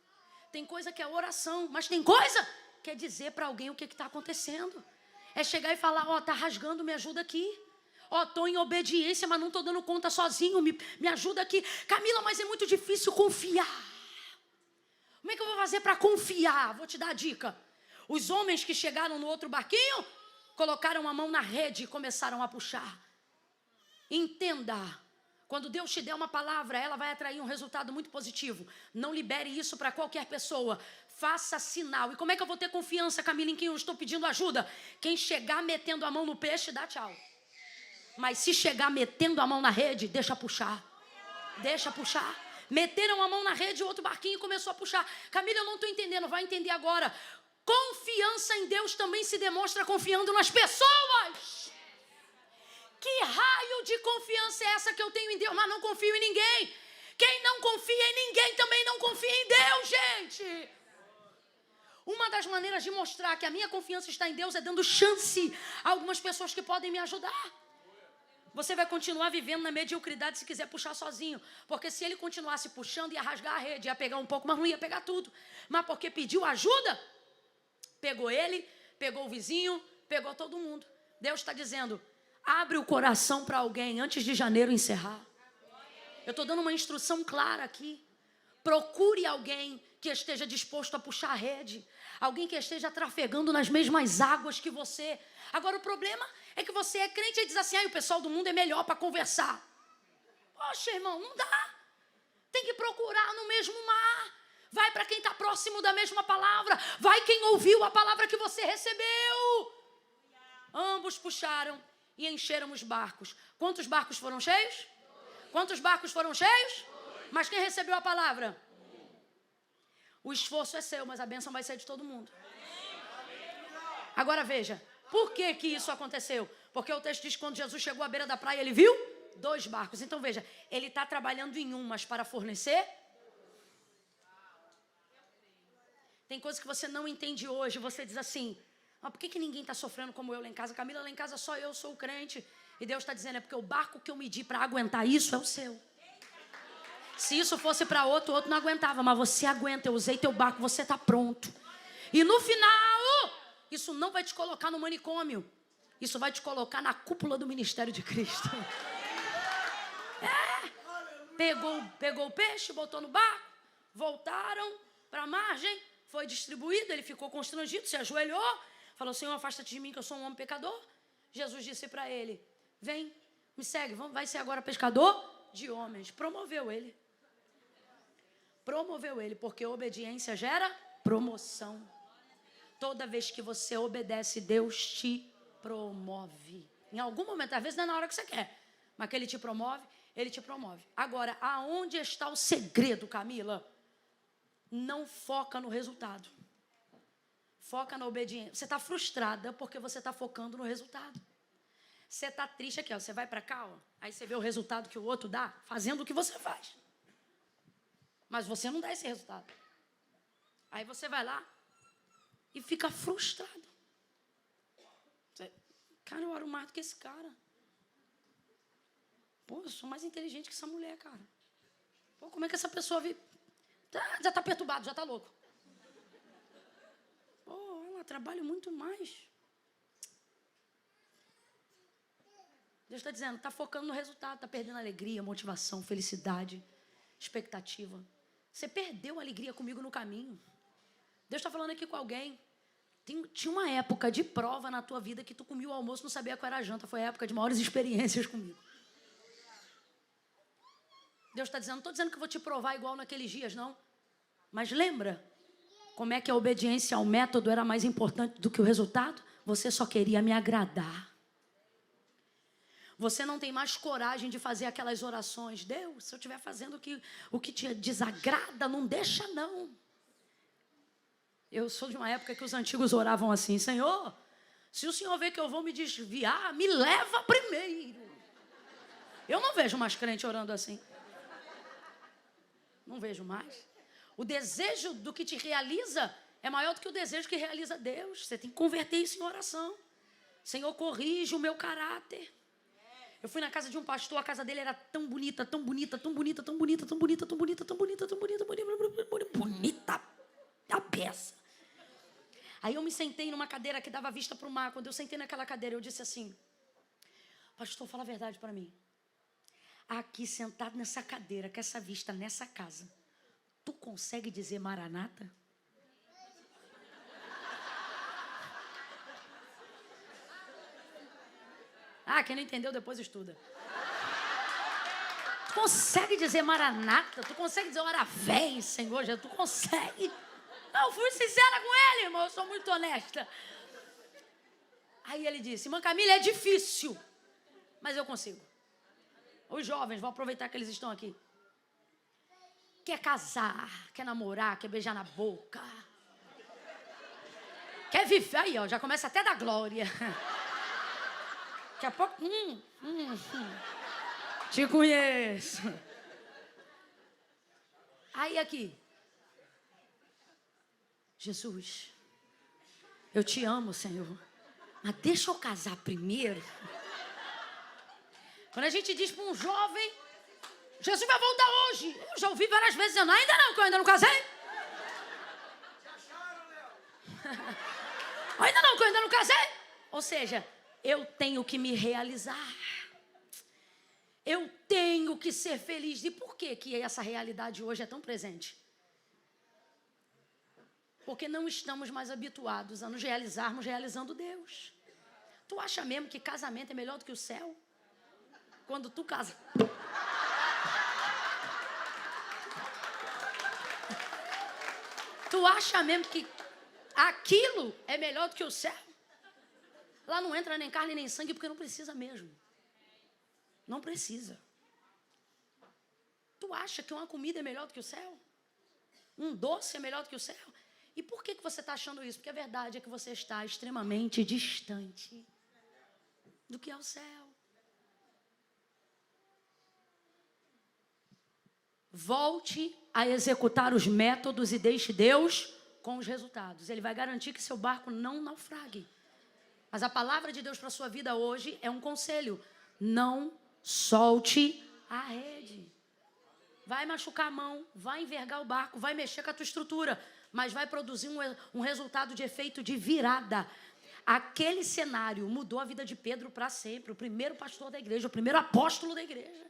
Tem coisa que é oração. Mas tem coisa que é dizer para alguém o que está acontecendo. É chegar e falar, está rasgando, me ajuda aqui. Estou em obediência, mas não estou dando conta sozinho, me ajuda aqui. Camila, mas é muito difícil confiar. Como é que eu vou fazer para confiar? Vou te dar a dica. Os homens que chegaram no outro barquinho, colocaram a mão na rede e começaram a puxar. Entenda. Quando Deus te der uma palavra, ela vai atrair um resultado muito positivo. Não libere isso para qualquer pessoa. Faça sinal. E como é que eu vou ter confiança, Camila, em quem eu estou pedindo ajuda? Quem chegar metendo a mão no peixe, dá tchau. Mas se chegar metendo a mão na rede, deixa puxar. Deixa puxar. Meteram a mão na rede e o outro barquinho começou a puxar. Camila, eu não estou entendendo. Vai entender agora. Confiança em Deus também se demonstra confiando nas pessoas. Que raio de confiança é essa que eu tenho em Deus, mas não confio em ninguém? Quem não confia em ninguém também não confia em Deus, gente. Uma das maneiras de mostrar que a minha confiança está em Deus é dando chance a algumas pessoas que podem me ajudar. Você vai continuar vivendo na mediocridade se quiser puxar sozinho. Porque se ele continuasse puxando, ia rasgar a rede, ia pegar um pouco, mas não ia pegar tudo. Mas porque pediu ajuda, pegou ele, pegou o vizinho, pegou todo mundo. Deus está dizendo, abre o coração para alguém antes de janeiro encerrar. Eu estou dando uma instrução clara aqui. Procure alguém que esteja disposto a puxar a rede. Alguém que esteja trafegando nas mesmas águas que você. Agora o problema é que você é crente e diz assim, o pessoal do mundo é melhor para conversar. Poxa, irmão, não dá. Tem que procurar no mesmo mar. Vai para quem está próximo da mesma palavra. Vai quem ouviu a palavra que você recebeu. Ambos puxaram e encheram os barcos. Quantos barcos foram cheios? Quantos barcos foram cheios? Mas quem recebeu a palavra? O esforço é seu, mas a bênção vai ser de todo mundo. Agora veja, por que que isso aconteceu? Porque o texto diz que quando Jesus chegou à beira da praia, ele viu 2 barcos. Então veja, ele está trabalhando em um, mas para fornecer. Tem coisas que você não entende hoje, você diz assim, mas por que que ninguém está sofrendo como eu lá em casa? Camila, lá em casa só eu sou o crente. E Deus está dizendo, é porque o barco que eu medi para aguentar isso é o seu. Se isso fosse para outro, o outro não aguentava, mas você aguenta, eu usei teu barco, você está pronto. E no final, isso não vai te colocar no manicômio, isso vai te colocar na cúpula do ministério de Cristo. Pegou o peixe, botou no barco, voltaram para a margem, foi distribuído, ele ficou constrangido, se ajoelhou, falou, Senhor, afasta-te de mim que eu sou um homem pecador. Jesus disse para ele, vem, me segue, vai ser agora pescador de homens. Promoveu ele, porque obediência gera promoção. Toda vez que você obedece, Deus te promove. Em algum momento, às vezes não é na hora que você quer, mas que ele te promove, ele te promove. Agora, aonde está o segredo, Camila? Não foca no resultado. Foca na obediência. Você está frustrada porque você está focando no resultado. Você está triste aqui, ó. Você vai para cá, ó. Aí você vê o resultado que o outro dá, fazendo o que você faz. Mas você não dá esse resultado. Aí você vai lá e fica frustrado. Cara, eu oro mais do que esse cara. Pô, eu sou mais inteligente que essa mulher, cara. Pô, como é que essa pessoa vive? Já está perturbado, já está louco. Pô, ela trabalha muito mais. Deus está dizendo, está focando no resultado, está perdendo alegria, motivação, felicidade, expectativa. Você perdeu a alegria comigo no caminho. Deus está falando aqui com alguém. Tinha uma época de prova na tua vida que tu comia o almoço e não sabia qual era a janta. Foi a época de maiores experiências comigo. Deus está dizendo, não estou dizendo que eu vou te provar igual naqueles dias, não. Mas lembra como é que a obediência ao método era mais importante do que o resultado? Você só queria me agradar. Você não tem mais coragem de fazer aquelas orações. Deus, se eu estiver fazendo o que te desagrada, não deixa não. Eu sou de uma época que os antigos oravam assim, Senhor, se o Senhor vê que eu vou me desviar, me leva primeiro. Eu não vejo mais crente orando assim. Não vejo mais. O desejo do que te realiza é maior do que o desejo que realiza Deus. Você tem que converter isso em oração. Senhor, corrige o meu caráter. Eu fui na casa de um pastor, a casa dele era tão bonita, tão bonita, tão bonita, tão bonita, tão bonita, tão bonita, tão bonita, tão bonita, bonita a peça. Aí eu me sentei numa cadeira que dava vista para o mar. Quando eu sentei naquela cadeira, eu disse assim, pastor, fala a verdade para mim. Aqui, sentado nessa cadeira, com essa vista, nessa casa, tu consegue dizer Maranata? Quem não entendeu, depois estuda. Tu consegue dizer Maranata? Tu consegue dizer ora vem, Senhor Jesus? Tu consegue? Eu fui sincera com ele, irmão, eu sou muito honesta. Aí ele disse, irmã Camila, é difícil, mas eu consigo. Os jovens, vão aproveitar que eles estão aqui. Quer casar, quer namorar, quer beijar na boca. Quer viver, aí ó, já começa até da glória. Daqui a pouco, te conheço. Aí aqui. Jesus, eu te amo, Senhor, mas deixa eu casar primeiro. Quando a gente diz para um jovem, Jesus vai voltar hoje. Eu já ouvi várias vezes dizendo, ainda não, que eu ainda não casei. Ainda não, que eu ainda não casei. Ou seja, eu tenho que me realizar. Eu tenho que ser feliz. E por que que essa realidade hoje é tão presente? Porque não estamos mais habituados a nos realizarmos realizando Deus. Tu acha mesmo que casamento é melhor do que o céu? Quando tu casa. Tu acha mesmo que aquilo é melhor do que o céu? Lá não entra nem carne nem sangue, porque não precisa mesmo. Não precisa. Tu acha que uma comida é melhor do que o céu? Um doce é melhor do que o céu? E por que você está achando isso? Porque a verdade é que você está extremamente distante do que é o céu. Volte a executar os métodos e deixe Deus com os resultados. Ele vai garantir que seu barco não naufrague. Mas a palavra de Deus para a sua vida hoje é um conselho. Não solte a rede. Vai machucar a mão, vai envergar o barco, vai mexer com a tua estrutura, mas vai produzir um resultado de efeito de virada. Aquele cenário mudou a vida de Pedro para sempre. O primeiro pastor da igreja, o primeiro apóstolo da igreja.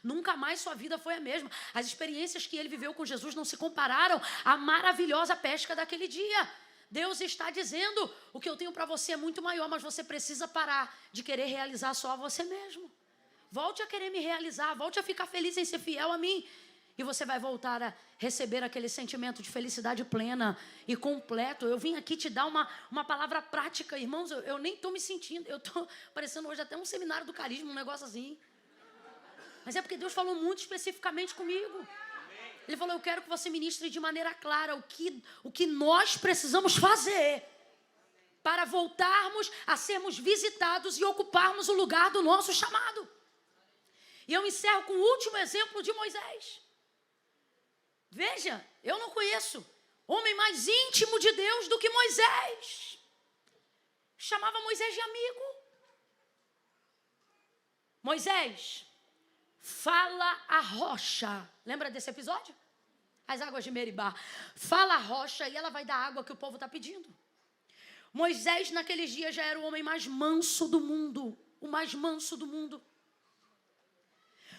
Nunca mais sua vida foi a mesma. As experiências que ele viveu com Jesus não se compararam à maravilhosa pesca daquele dia. Deus está dizendo, o que eu tenho para você é muito maior, mas você precisa parar de querer realizar só a você mesmo. Volte a querer me realizar, volte a ficar feliz em ser fiel a mim. E você vai voltar a receber aquele sentimento de felicidade plena e completo. Eu vim aqui te dar uma palavra prática, irmãos. Eu nem estou me sentindo, eu estou parecendo hoje até um seminário do carisma, um negócio assim. Mas é porque Deus falou muito especificamente comigo. Ele falou, eu quero que você ministre de maneira clara o que nós precisamos fazer para voltarmos a sermos visitados e ocuparmos o lugar do nosso chamado. E eu encerro com o último exemplo de Moisés. Veja, eu não conheço homem mais íntimo de Deus do que Moisés. Chamava Moisés de amigo. Moisés, fala a rocha. Lembra desse episódio? As águas de Meribá. Fala a rocha e ela vai dar a água que o povo está pedindo. Moisés, naqueles dias, já era o homem mais manso do mundo. O mais manso do mundo.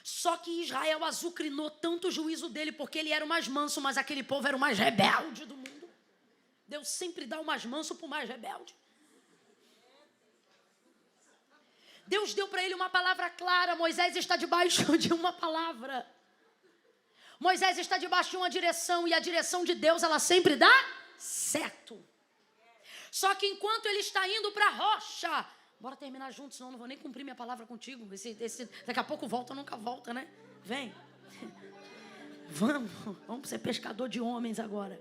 Só que Israel azucrinou tanto o juízo dele, porque ele era o mais manso, mas aquele povo era o mais rebelde do mundo. Deus sempre dá o mais manso para o mais rebelde. Deus deu para ele uma palavra clara. Moisés está debaixo de uma palavra. Moisés está debaixo de uma direção, e a direção de Deus, ela sempre dá certo. Só que enquanto ele está indo para a rocha, bora terminar juntos, senão eu não vou nem cumprir minha palavra contigo. Daqui a pouco volta, nunca volta, né? Vem. Vamos ser pescador de homens agora.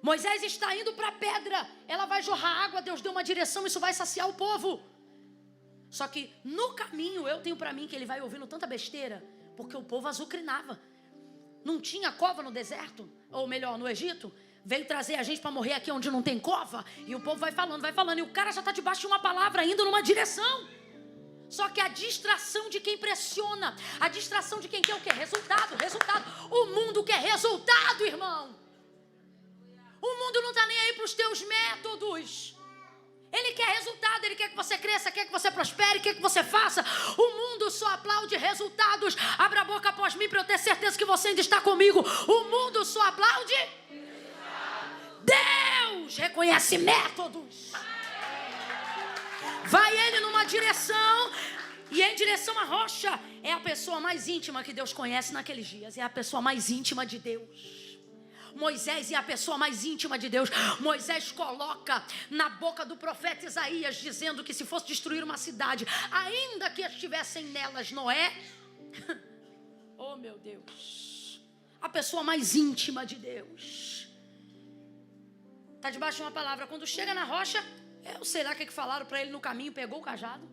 Moisés está indo para a pedra, ela vai jorrar água, Deus deu uma direção, isso vai saciar o povo. Só que no caminho, eu tenho para mim que ele vai ouvindo tanta besteira, porque o povo azucrinava. Não tinha cova no deserto, ou melhor, no Egito. Veio trazer a gente para morrer aqui onde não tem cova. E o povo vai falando. E o cara já está debaixo de uma palavra, indo numa direção. Só que a distração de quem pressiona, a distração de quem quer o quê? Resultado. O mundo quer resultado, irmão. O mundo não está nem aí para os teus métodos. Ele quer resultado, ele quer que você cresça, quer que você prospere, quer que você faça. O mundo só aplaude resultados. Abra a boca após mim para eu ter certeza que você ainda está comigo. O mundo só aplaude. Deus reconhece métodos. Vai ele numa direção, e em direção à rocha. É a pessoa mais íntima que Deus conhece naqueles dias. É a pessoa mais íntima de Deus. Moisés é a pessoa mais íntima de Deus. Moisés coloca na boca do profeta Isaías, dizendo que se fosse destruir uma cidade, ainda que estivessem nelas Noé. Oh meu Deus. A pessoa mais íntima de Deus. Está debaixo de uma palavra. Quando chega na rocha, eu sei lá o que falaram para ele no caminho. Pegou o cajado.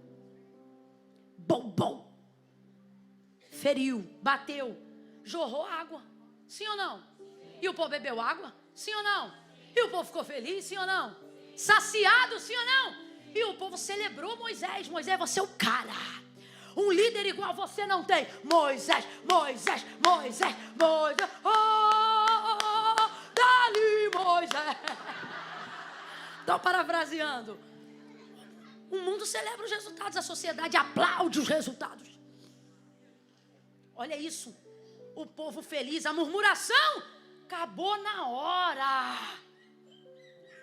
Bom. Feriu, bateu, jorrou água. Sim ou não? E o povo bebeu água? Sim ou não? E o povo ficou feliz? Sim ou não? Saciado? Sim ou não? E o povo celebrou Moisés. Moisés, você é o cara. Um líder igual você não tem. Moisés. Dali, Moisés. Estou parafraseando. O mundo celebra os resultados. A sociedade aplaude os resultados. Olha isso. O povo feliz. A murmuração acabou na hora.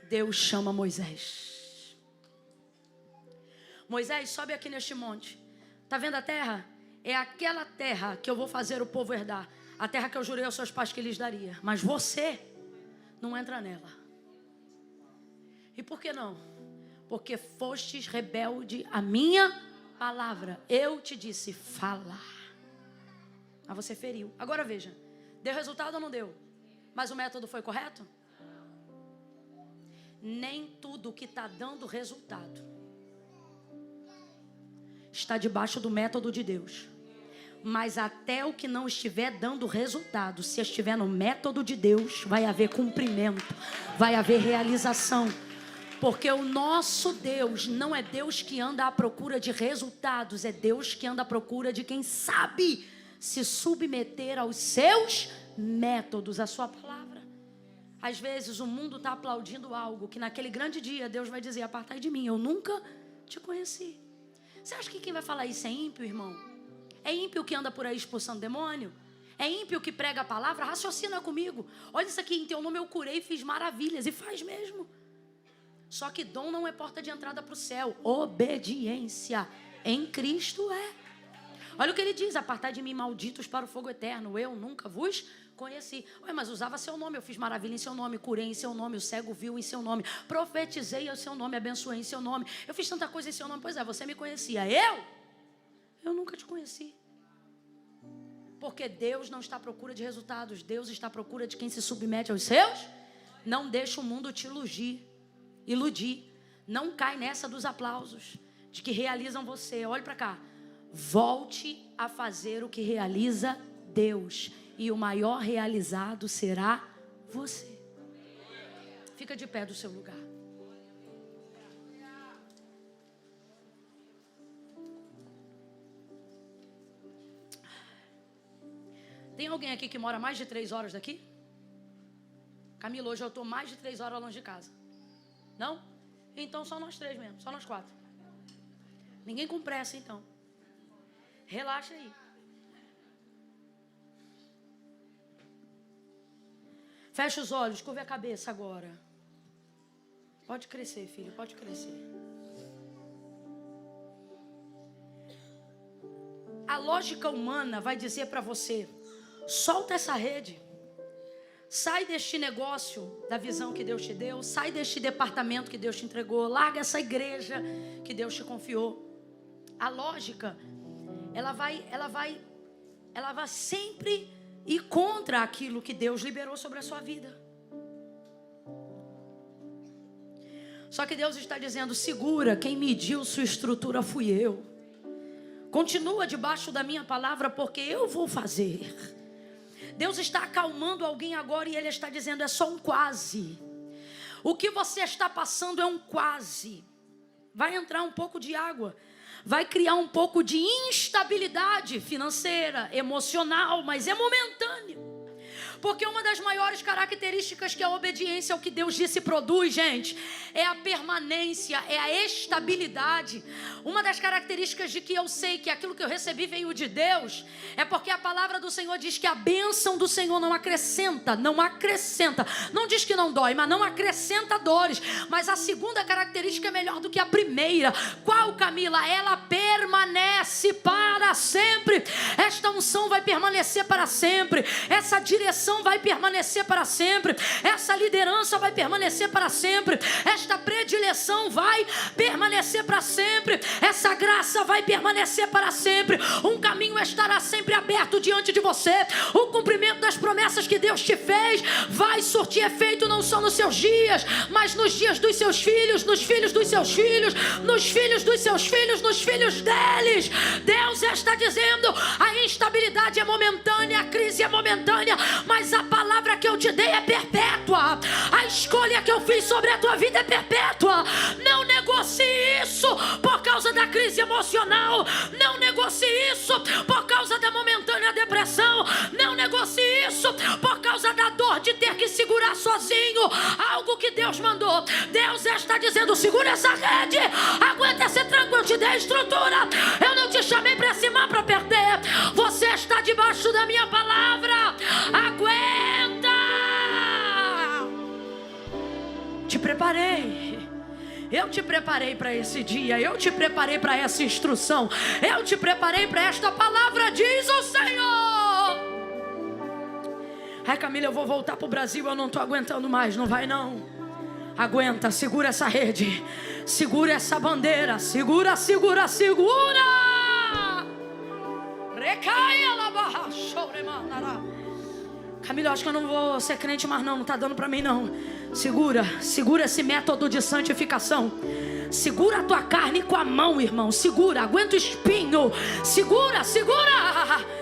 Deus chama Moisés. Moisés, sobe aqui neste monte. Está vendo a terra? É aquela terra que eu vou fazer o povo herdar. A terra que eu jurei aos seus pais que lhes daria. Mas você não entra nela. E por que não? Porque fostes rebelde à minha palavra. Eu te disse, fala. Mas você feriu. Agora veja, deu resultado ou não deu? Mas o método foi correto? Nem tudo que está dando resultado está debaixo do método de Deus. Mas até o que não estiver dando resultado, se estiver no método de Deus, vai haver cumprimento, vai haver realização. Porque o nosso Deus não é Deus que anda à procura de resultados, é Deus que anda à procura de quem sabe se submeter aos seus métodos, à sua palavra. Às vezes o mundo está aplaudindo algo que naquele grande dia Deus vai dizer, apartai de mim, eu nunca te conheci. Você acha que quem vai falar isso é ímpio, irmão? É ímpio que anda por aí expulsando demônio? É ímpio que prega a palavra? Raciocina comigo. Olha isso aqui, em teu nome eu curei e fiz maravilhas. E faz mesmo. Só que dom não é porta de entrada para o céu. Obediência em Cristo é. Olha o que ele diz, apartai de mim, malditos, para o fogo eterno. Eu nunca vos conheci. Ué, mas usava seu nome, eu fiz maravilha em seu nome, curei em seu nome, o cego viu em seu nome, profetizei em seu nome, abençoei em seu nome, eu fiz tanta coisa em seu nome. Pois é, você me conhecia. Eu nunca te conheci. Porque Deus não está à procura de resultados, Deus está à procura de quem se submete aos seus. Não deixa o mundo te iludir. Não cai nessa dos aplausos, de que realizam você. Olhe para cá. Volte a fazer o que realiza Deus. E o maior realizado será você. Fica de pé do seu lugar. Tem alguém aqui que mora mais de 3 horas daqui? Camila, hoje eu estou mais de 3 horas longe de casa. Não? Então só nós 3 mesmo, só nós 4. Ninguém com pressa então. Relaxa aí. Fecha os olhos, curva a cabeça agora. Pode crescer, filho, pode crescer. A lógica humana vai dizer para você, solta essa rede. Sai deste negócio da visão que Deus te deu. Sai deste departamento que Deus te entregou. Larga essa igreja que Deus te confiou. A lógica, ela vai sempre ir contra aquilo que Deus liberou sobre a sua vida. Só que Deus está dizendo, segura, quem mediu sua estrutura fui eu. Continua debaixo da minha palavra, porque eu vou fazer. Deus está acalmando alguém agora e Ele está dizendo, é só um quase. O que você está passando é um quase. Vai entrar um pouco de água. Vai criar um pouco de instabilidade financeira, emocional, mas é momentâneo. Porque uma das maiores características que a obediência ao que Deus disse produz, gente, é a permanência, é a estabilidade. Uma das características de que eu sei que aquilo que eu recebi veio de Deus, é porque a palavra do Senhor diz que a bênção do Senhor não acrescenta. Não diz que não dói, mas não acrescenta dores. Mas a segunda característica é melhor do que a primeira. Qual, Camila? Ela permanece para sempre. Esta unção vai permanecer para sempre. Essa direção vai permanecer para sempre. Essa liderança vai permanecer para sempre. Esta predileção vai permanecer para sempre. Essa graça vai permanecer para sempre. Um caminho estará sempre aberto diante de você. O cumprimento das promessas que Deus te fez vai surtir efeito não só nos seus dias, mas nos dias dos seus filhos, nos filhos dos seus filhos, nos filhos dos seus filhos, nos filhos deles. Deus está dizendo, a instabilidade é momentânea, a crise é momentânea, mas a palavra que eu te dei é perpétua. A escolha que eu fiz sobre a tua vida é perpétua. Não negocie isso por causa da crise emocional. Não negocie isso por causa da momentânea depressão. Não negocie isso por causa da dor de ter que segurar sozinho algo que Deus mandou. Deus está dizendo, segura essa rede, aguenta esse tranco, eu te dei estrutura. Eu não te chamei para cima para perder. Você está debaixo da minha palavra. Aguenta. Te preparei. Eu te preparei para esse dia. Eu te preparei para essa instrução. Eu te preparei para esta palavra, diz o Senhor. Ai, Camila, eu vou voltar para o Brasil. Eu não estou aguentando mais. Não vai não. Aguenta, segura essa rede. Segura essa bandeira. Segura, segura, segura. Recaia la barra, choremandara. Camila, eu acho que eu não vou ser crente mais não tá dando pra mim não. Segura, segura esse método de santificação. Segura a tua carne com a mão, irmão. Segura, aguenta o espinho. Segura, segura.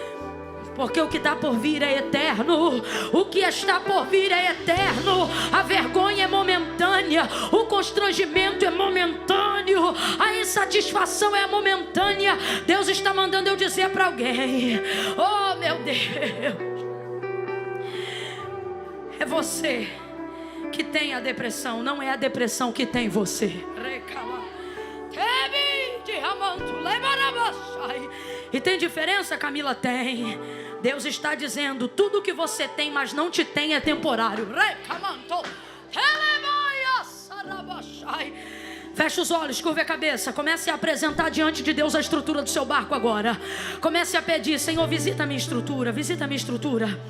Porque o que está por vir é eterno. O que está por vir é eterno. A vergonha é momentânea. O constrangimento é momentâneo. A insatisfação é momentânea. Deus está mandando eu dizer para alguém: oh meu Deus, é você que tem a depressão, não é a depressão que tem você. E tem diferença, Camila? Tem. Deus está dizendo: tudo que você tem, mas não te tem, é temporário. Feche os olhos, curva a cabeça. Comece a apresentar diante de Deus a estrutura do seu barco agora. Comece a pedir: Senhor, visita a minha estrutura, visita a minha estrutura.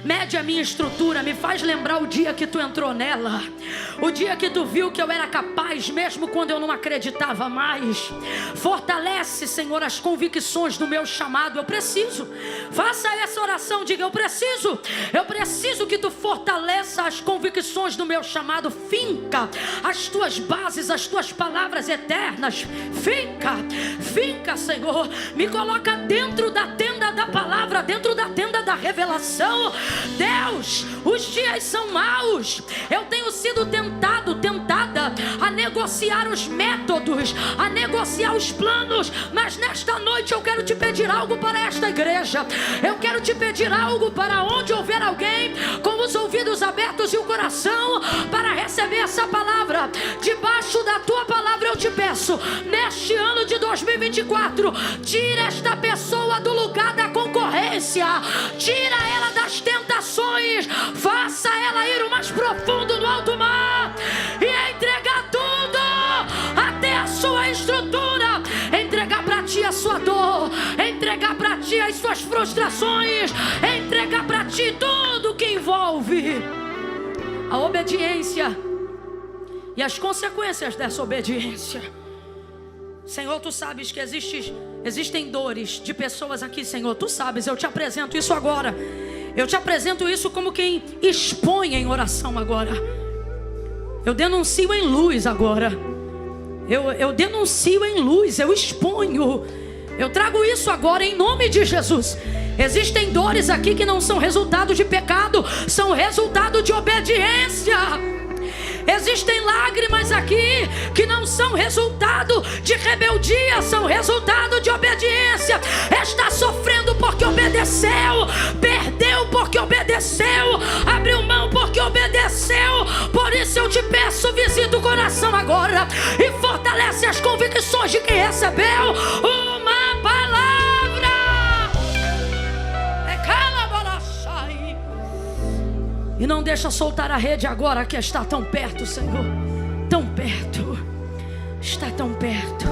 Mede a minha estrutura, me faz lembrar o dia que tu entrou nela. O dia que tu viu que eu era capaz, mesmo quando eu não acreditava mais. Fortalece, Senhor, as convicções do meu chamado. Eu preciso. Faça essa oração, diga: eu preciso que tu fortaleça as convicções do meu chamado. Finca as tuas bases, as tuas palavras eternas. Finca, Senhor. Me coloca dentro da tenda da palavra, dentro da tenda da revelação. Deus, os dias são maus. Eu tenho sido tentada a negociar os métodos, a negociar os planos. Mas nesta noite eu quero te pedir algo para esta igreja. Eu quero te pedir algo para onde houver alguém com os ouvidos abertos e o coração para receber essa palavra. Debaixo da tua palavra eu te peço, neste ano de 2024, tira esta pessoa do lugar da concorrência. Tira ela das tentações. Faça ela ir o mais profundo no alto mar e entregar tudo, até a sua estrutura. Entregar para ti a sua dor, entregar para ti as suas frustrações, entregar para ti tudo que envolve a obediência e as consequências dessa obediência. Senhor, tu sabes que existem dores de pessoas aqui, Senhor. Tu sabes, eu te apresento isso agora. Eu te apresento isso como quem expõe em oração agora. Eu denuncio em luz agora. Eu denuncio em luz, eu exponho. Eu trago isso agora em nome de Jesus. Existem dores aqui que não são resultado de pecado, são resultado de obediência. Existem lágrimas aqui que não são resultado de rebeldia, são resultado de obediência. Está sofrendo porque obedeceu, perdeu porque obedeceu, abriu mão porque obedeceu. Por isso eu te peço, visita o coração agora e fortalece as convicções de quem recebeu uma palavra. E não deixa soltar a rede agora, que está tão perto, Senhor. Tão perto. Está tão perto.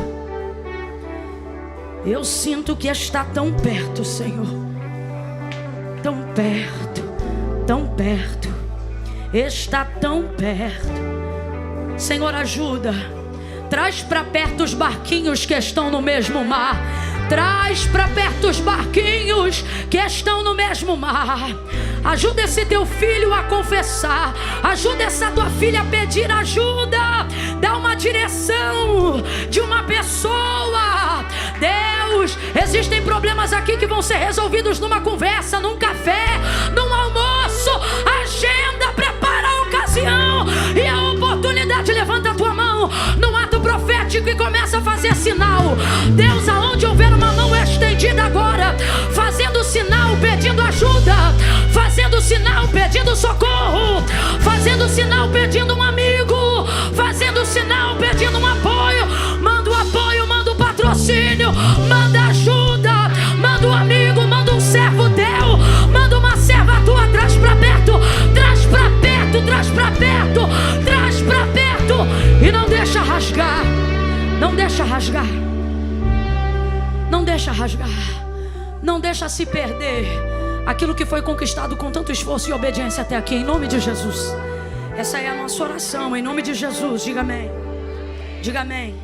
Eu sinto que está tão perto, Senhor. Tão perto. Tão perto. Está tão perto. Senhor, ajuda. Traz para perto os barquinhos que estão no mesmo mar. Traz para perto os barquinhos que estão no mesmo mar. Ajuda esse teu filho a confessar. Ajuda essa tua filha a pedir ajuda. Dá uma direção de uma pessoa. Deus, existem problemas aqui que vão ser resolvidos numa conversa, num café, num almoço. Agenda, prepara a ocasião e a oportunidade. Levanta a tua mão num ato profético e começa a fazer sinal. Deus, aonde houver uma mão estendida agora, fazendo sinal, pedindo ajuda, fazendo sinal, pedindo socorro, fazendo sinal, pedindo um amigo, fazendo sinal, pedindo um apoio. Manda o apoio, manda o patrocínio, manda ajuda, manda um amigo, manda um servo teu, manda uma serva tua. Traz pra perto, traz pra perto, traz pra perto, traz pra perto. E não deixa rasgar, não deixa rasgar, não deixa rasgar, não deixa se perder aquilo que foi conquistado com tanto esforço e obediência até aqui, em nome de Jesus. Essa é a nossa oração, em nome de Jesus. Diga amém. Diga amém.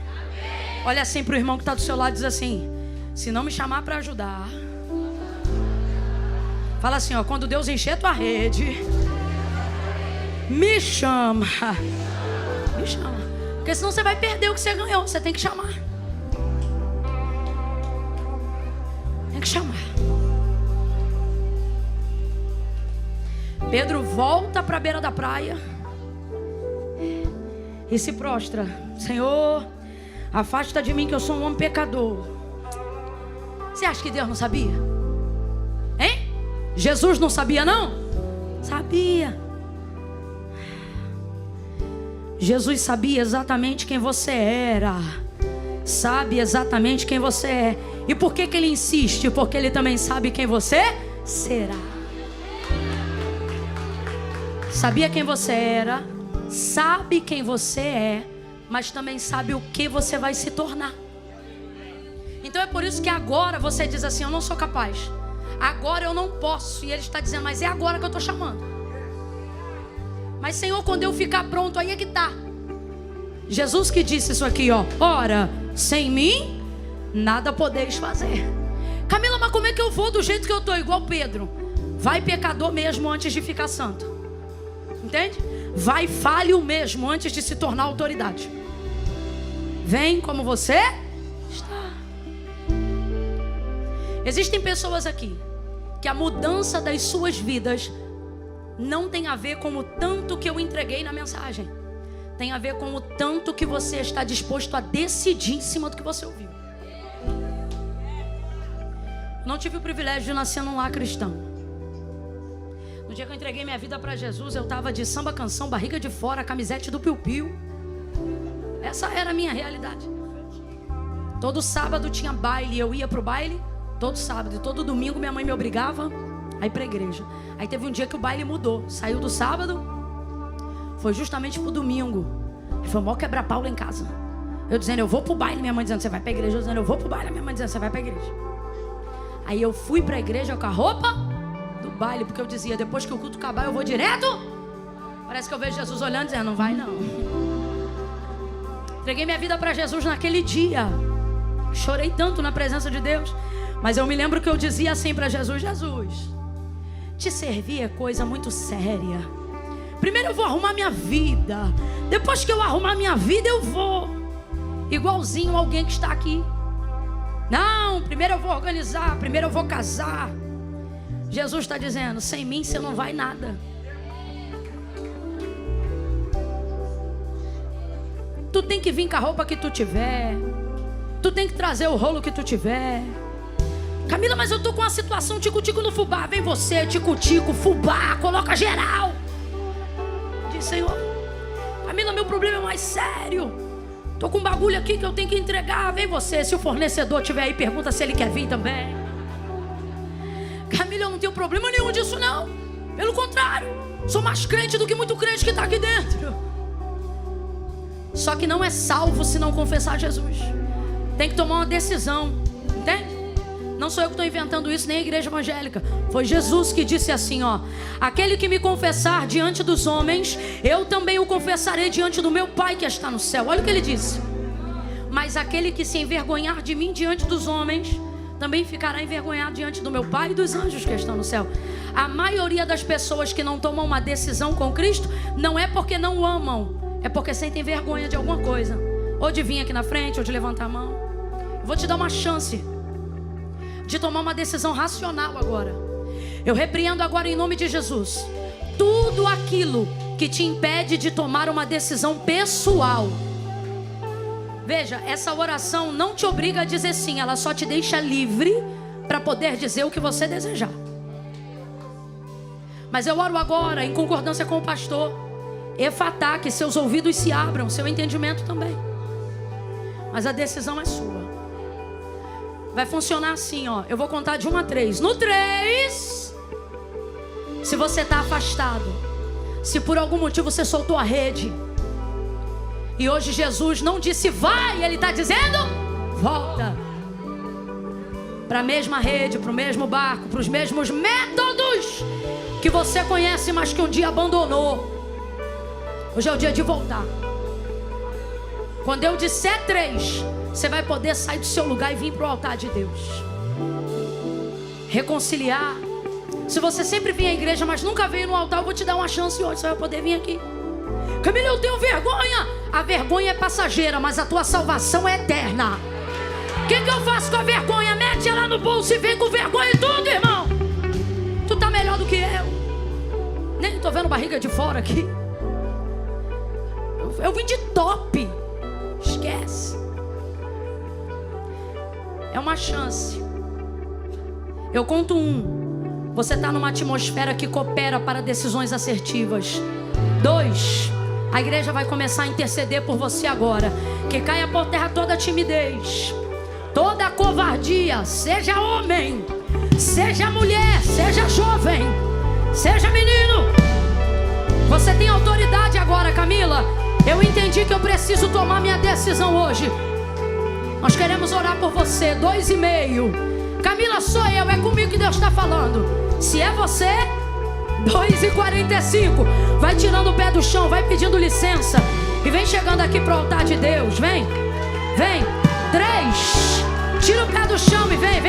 Olha assim para o irmão que está do seu lado e diz assim: se não me chamar para ajudar, fala assim, ó, quando Deus encher tua rede, me chama. Me chama. Porque senão você vai perder o que você ganhou. Você tem que chamar. Tem que chamar. Pedro volta para a beira da praia e se prostra. Senhor, afasta de mim que eu sou um homem pecador. Você acha que Deus não sabia? Hein? Jesus não sabia não? Sabia. Jesus sabia exatamente quem você era. Sabe exatamente quem você é. E por que ele insiste? Porque ele também sabe quem você será. Sabia quem você era, sabe quem você é, mas também sabe o que você vai se tornar. Então é por isso que agora você diz assim: eu não sou capaz, agora eu não posso. E ele está dizendo: mas é agora que eu estou chamando. Mas Senhor, quando eu ficar pronto, aí é que está. Jesus que disse isso aqui, ó: ora, sem mim nada podeis fazer. Camila, mas como é que eu vou do jeito que eu estou? Igual Pedro. Vai pecador mesmo antes de ficar santo. Entende? Vai falho mesmo antes de se tornar autoridade. Vem como você está. Existem pessoas aqui que a mudança das suas vidas não tem a ver com o tanto que eu entreguei na mensagem. Tem a ver com o tanto que você está disposto a decidir em cima do que você ouviu. Não tive o privilégio de nascer num lar cristão. No dia que eu entreguei minha vida para Jesus, eu estava de samba canção, barriga de fora, camisete do piu-piu. Essa era a minha realidade. Todo sábado tinha baile, eu ia pro baile todo sábado. E todo domingo minha mãe me obrigava a ir pra igreja. Aí teve um dia que o baile mudou. Saiu do sábado, foi justamente pro domingo. E foi o maior quebra-pau lá em casa. Eu dizendo: eu vou pro baile, minha mãe dizendo: você vai pra igreja. Eu dizendo: eu vou pro baile, minha mãe dizendo: você vai pra igreja. Aí eu fui pra igreja com a roupa do baile, porque eu dizia: depois que o culto acabar eu vou direto. Parece que eu vejo Jesus olhando e dizendo: não vai não. Entreguei minha vida para Jesus naquele dia. Chorei tanto na presença de Deus. Mas eu me lembro que eu dizia assim para Jesus: Jesus, te servir é coisa muito séria. Primeiro eu vou arrumar minha vida. Depois que eu arrumar minha vida eu vou. Igualzinho alguém que está aqui. Não, primeiro eu vou organizar, primeiro eu vou casar. Jesus está dizendo: sem mim você não vai nada. Tu tem que vir com a roupa que tu tiver. Tu tem que trazer o rolo que tu tiver. Camila, mas eu tô com uma situação tico-tico no fubá. Vem você, tico-tico, fubá, coloca geral. Diz: Senhor, Camila, meu problema é mais sério. Tô com um bagulho aqui que eu tenho que entregar. Vem você, se o fornecedor tiver aí, pergunta se ele quer vir também. Camila, eu não tenho problema nenhum disso não. Pelo contrário, sou mais crente do que muito crente que está aqui dentro. Só que não é salvo se não confessar Jesus. Tem que tomar uma decisão, entende? Não sou eu que estou inventando isso, nem a igreja evangélica. Foi Jesus que disse assim, ó: aquele que me confessar diante dos homens, eu também o confessarei diante do meu Pai que está no céu. Olha o que ele disse: mas aquele que se envergonhar de mim diante dos homens, também ficará envergonhado diante do meu Pai e dos anjos que estão no céu. A maioria das pessoas que não tomam uma decisão com Cristo, não é porque não o amam, é porque sentem vergonha de alguma coisa. Ou de vir aqui na frente, ou de levantar a mão. Eu vou te dar uma chance de tomar uma decisão racional agora. Eu repreendo agora em nome de Jesus tudo aquilo que te impede de tomar uma decisão pessoal. Veja, essa oração não te obriga a dizer sim, ela só te deixa livre para poder dizer o que você desejar. Mas eu oro agora em concordância com o pastor Efatá, que seus ouvidos se abram, seu entendimento também. Mas a decisão é sua. Vai funcionar assim, ó. Eu vou contar de 1 a 3. No 3, se você está afastado, se por algum motivo você soltou a rede, e hoje Jesus não disse vai, Ele está dizendo volta para a mesma rede, para o mesmo barco, para os mesmos métodos que você conhece, mas que um dia abandonou. Hoje é o dia de voltar. Quando eu disser 3, você vai poder sair do seu lugar e vir para o altar de Deus. Reconciliar. Se você sempre vem à igreja, mas nunca veio no altar, eu vou te dar uma chance hoje. Você vai poder vir aqui. Camila, eu tenho vergonha. A vergonha é passageira, mas a tua salvação é eterna. O que eu faço com a vergonha? Mete ela no bolso e vem com vergonha e tudo, irmão. Tu tá melhor do que eu. Nem tô vendo barriga de fora aqui. Eu vim de top. Esquece. É uma chance. Eu conto 1. Você está numa atmosfera que coopera para decisões assertivas. 2. A igreja vai começar a interceder por você agora. Que caia por terra toda a timidez, toda a covardia. Seja homem, seja mulher, seja jovem, seja menino. Você tem autoridade agora, Camila. Eu entendi que eu preciso tomar minha decisão hoje. Nós queremos orar por você. 2,5. Camila, sou eu. É comigo que Deus está falando. Se é você, 2,45. Vai tirando o pé do chão. Vai pedindo licença. E vem chegando aqui para o altar de Deus. Vem. Vem. 3. Tira o pé do chão e vem.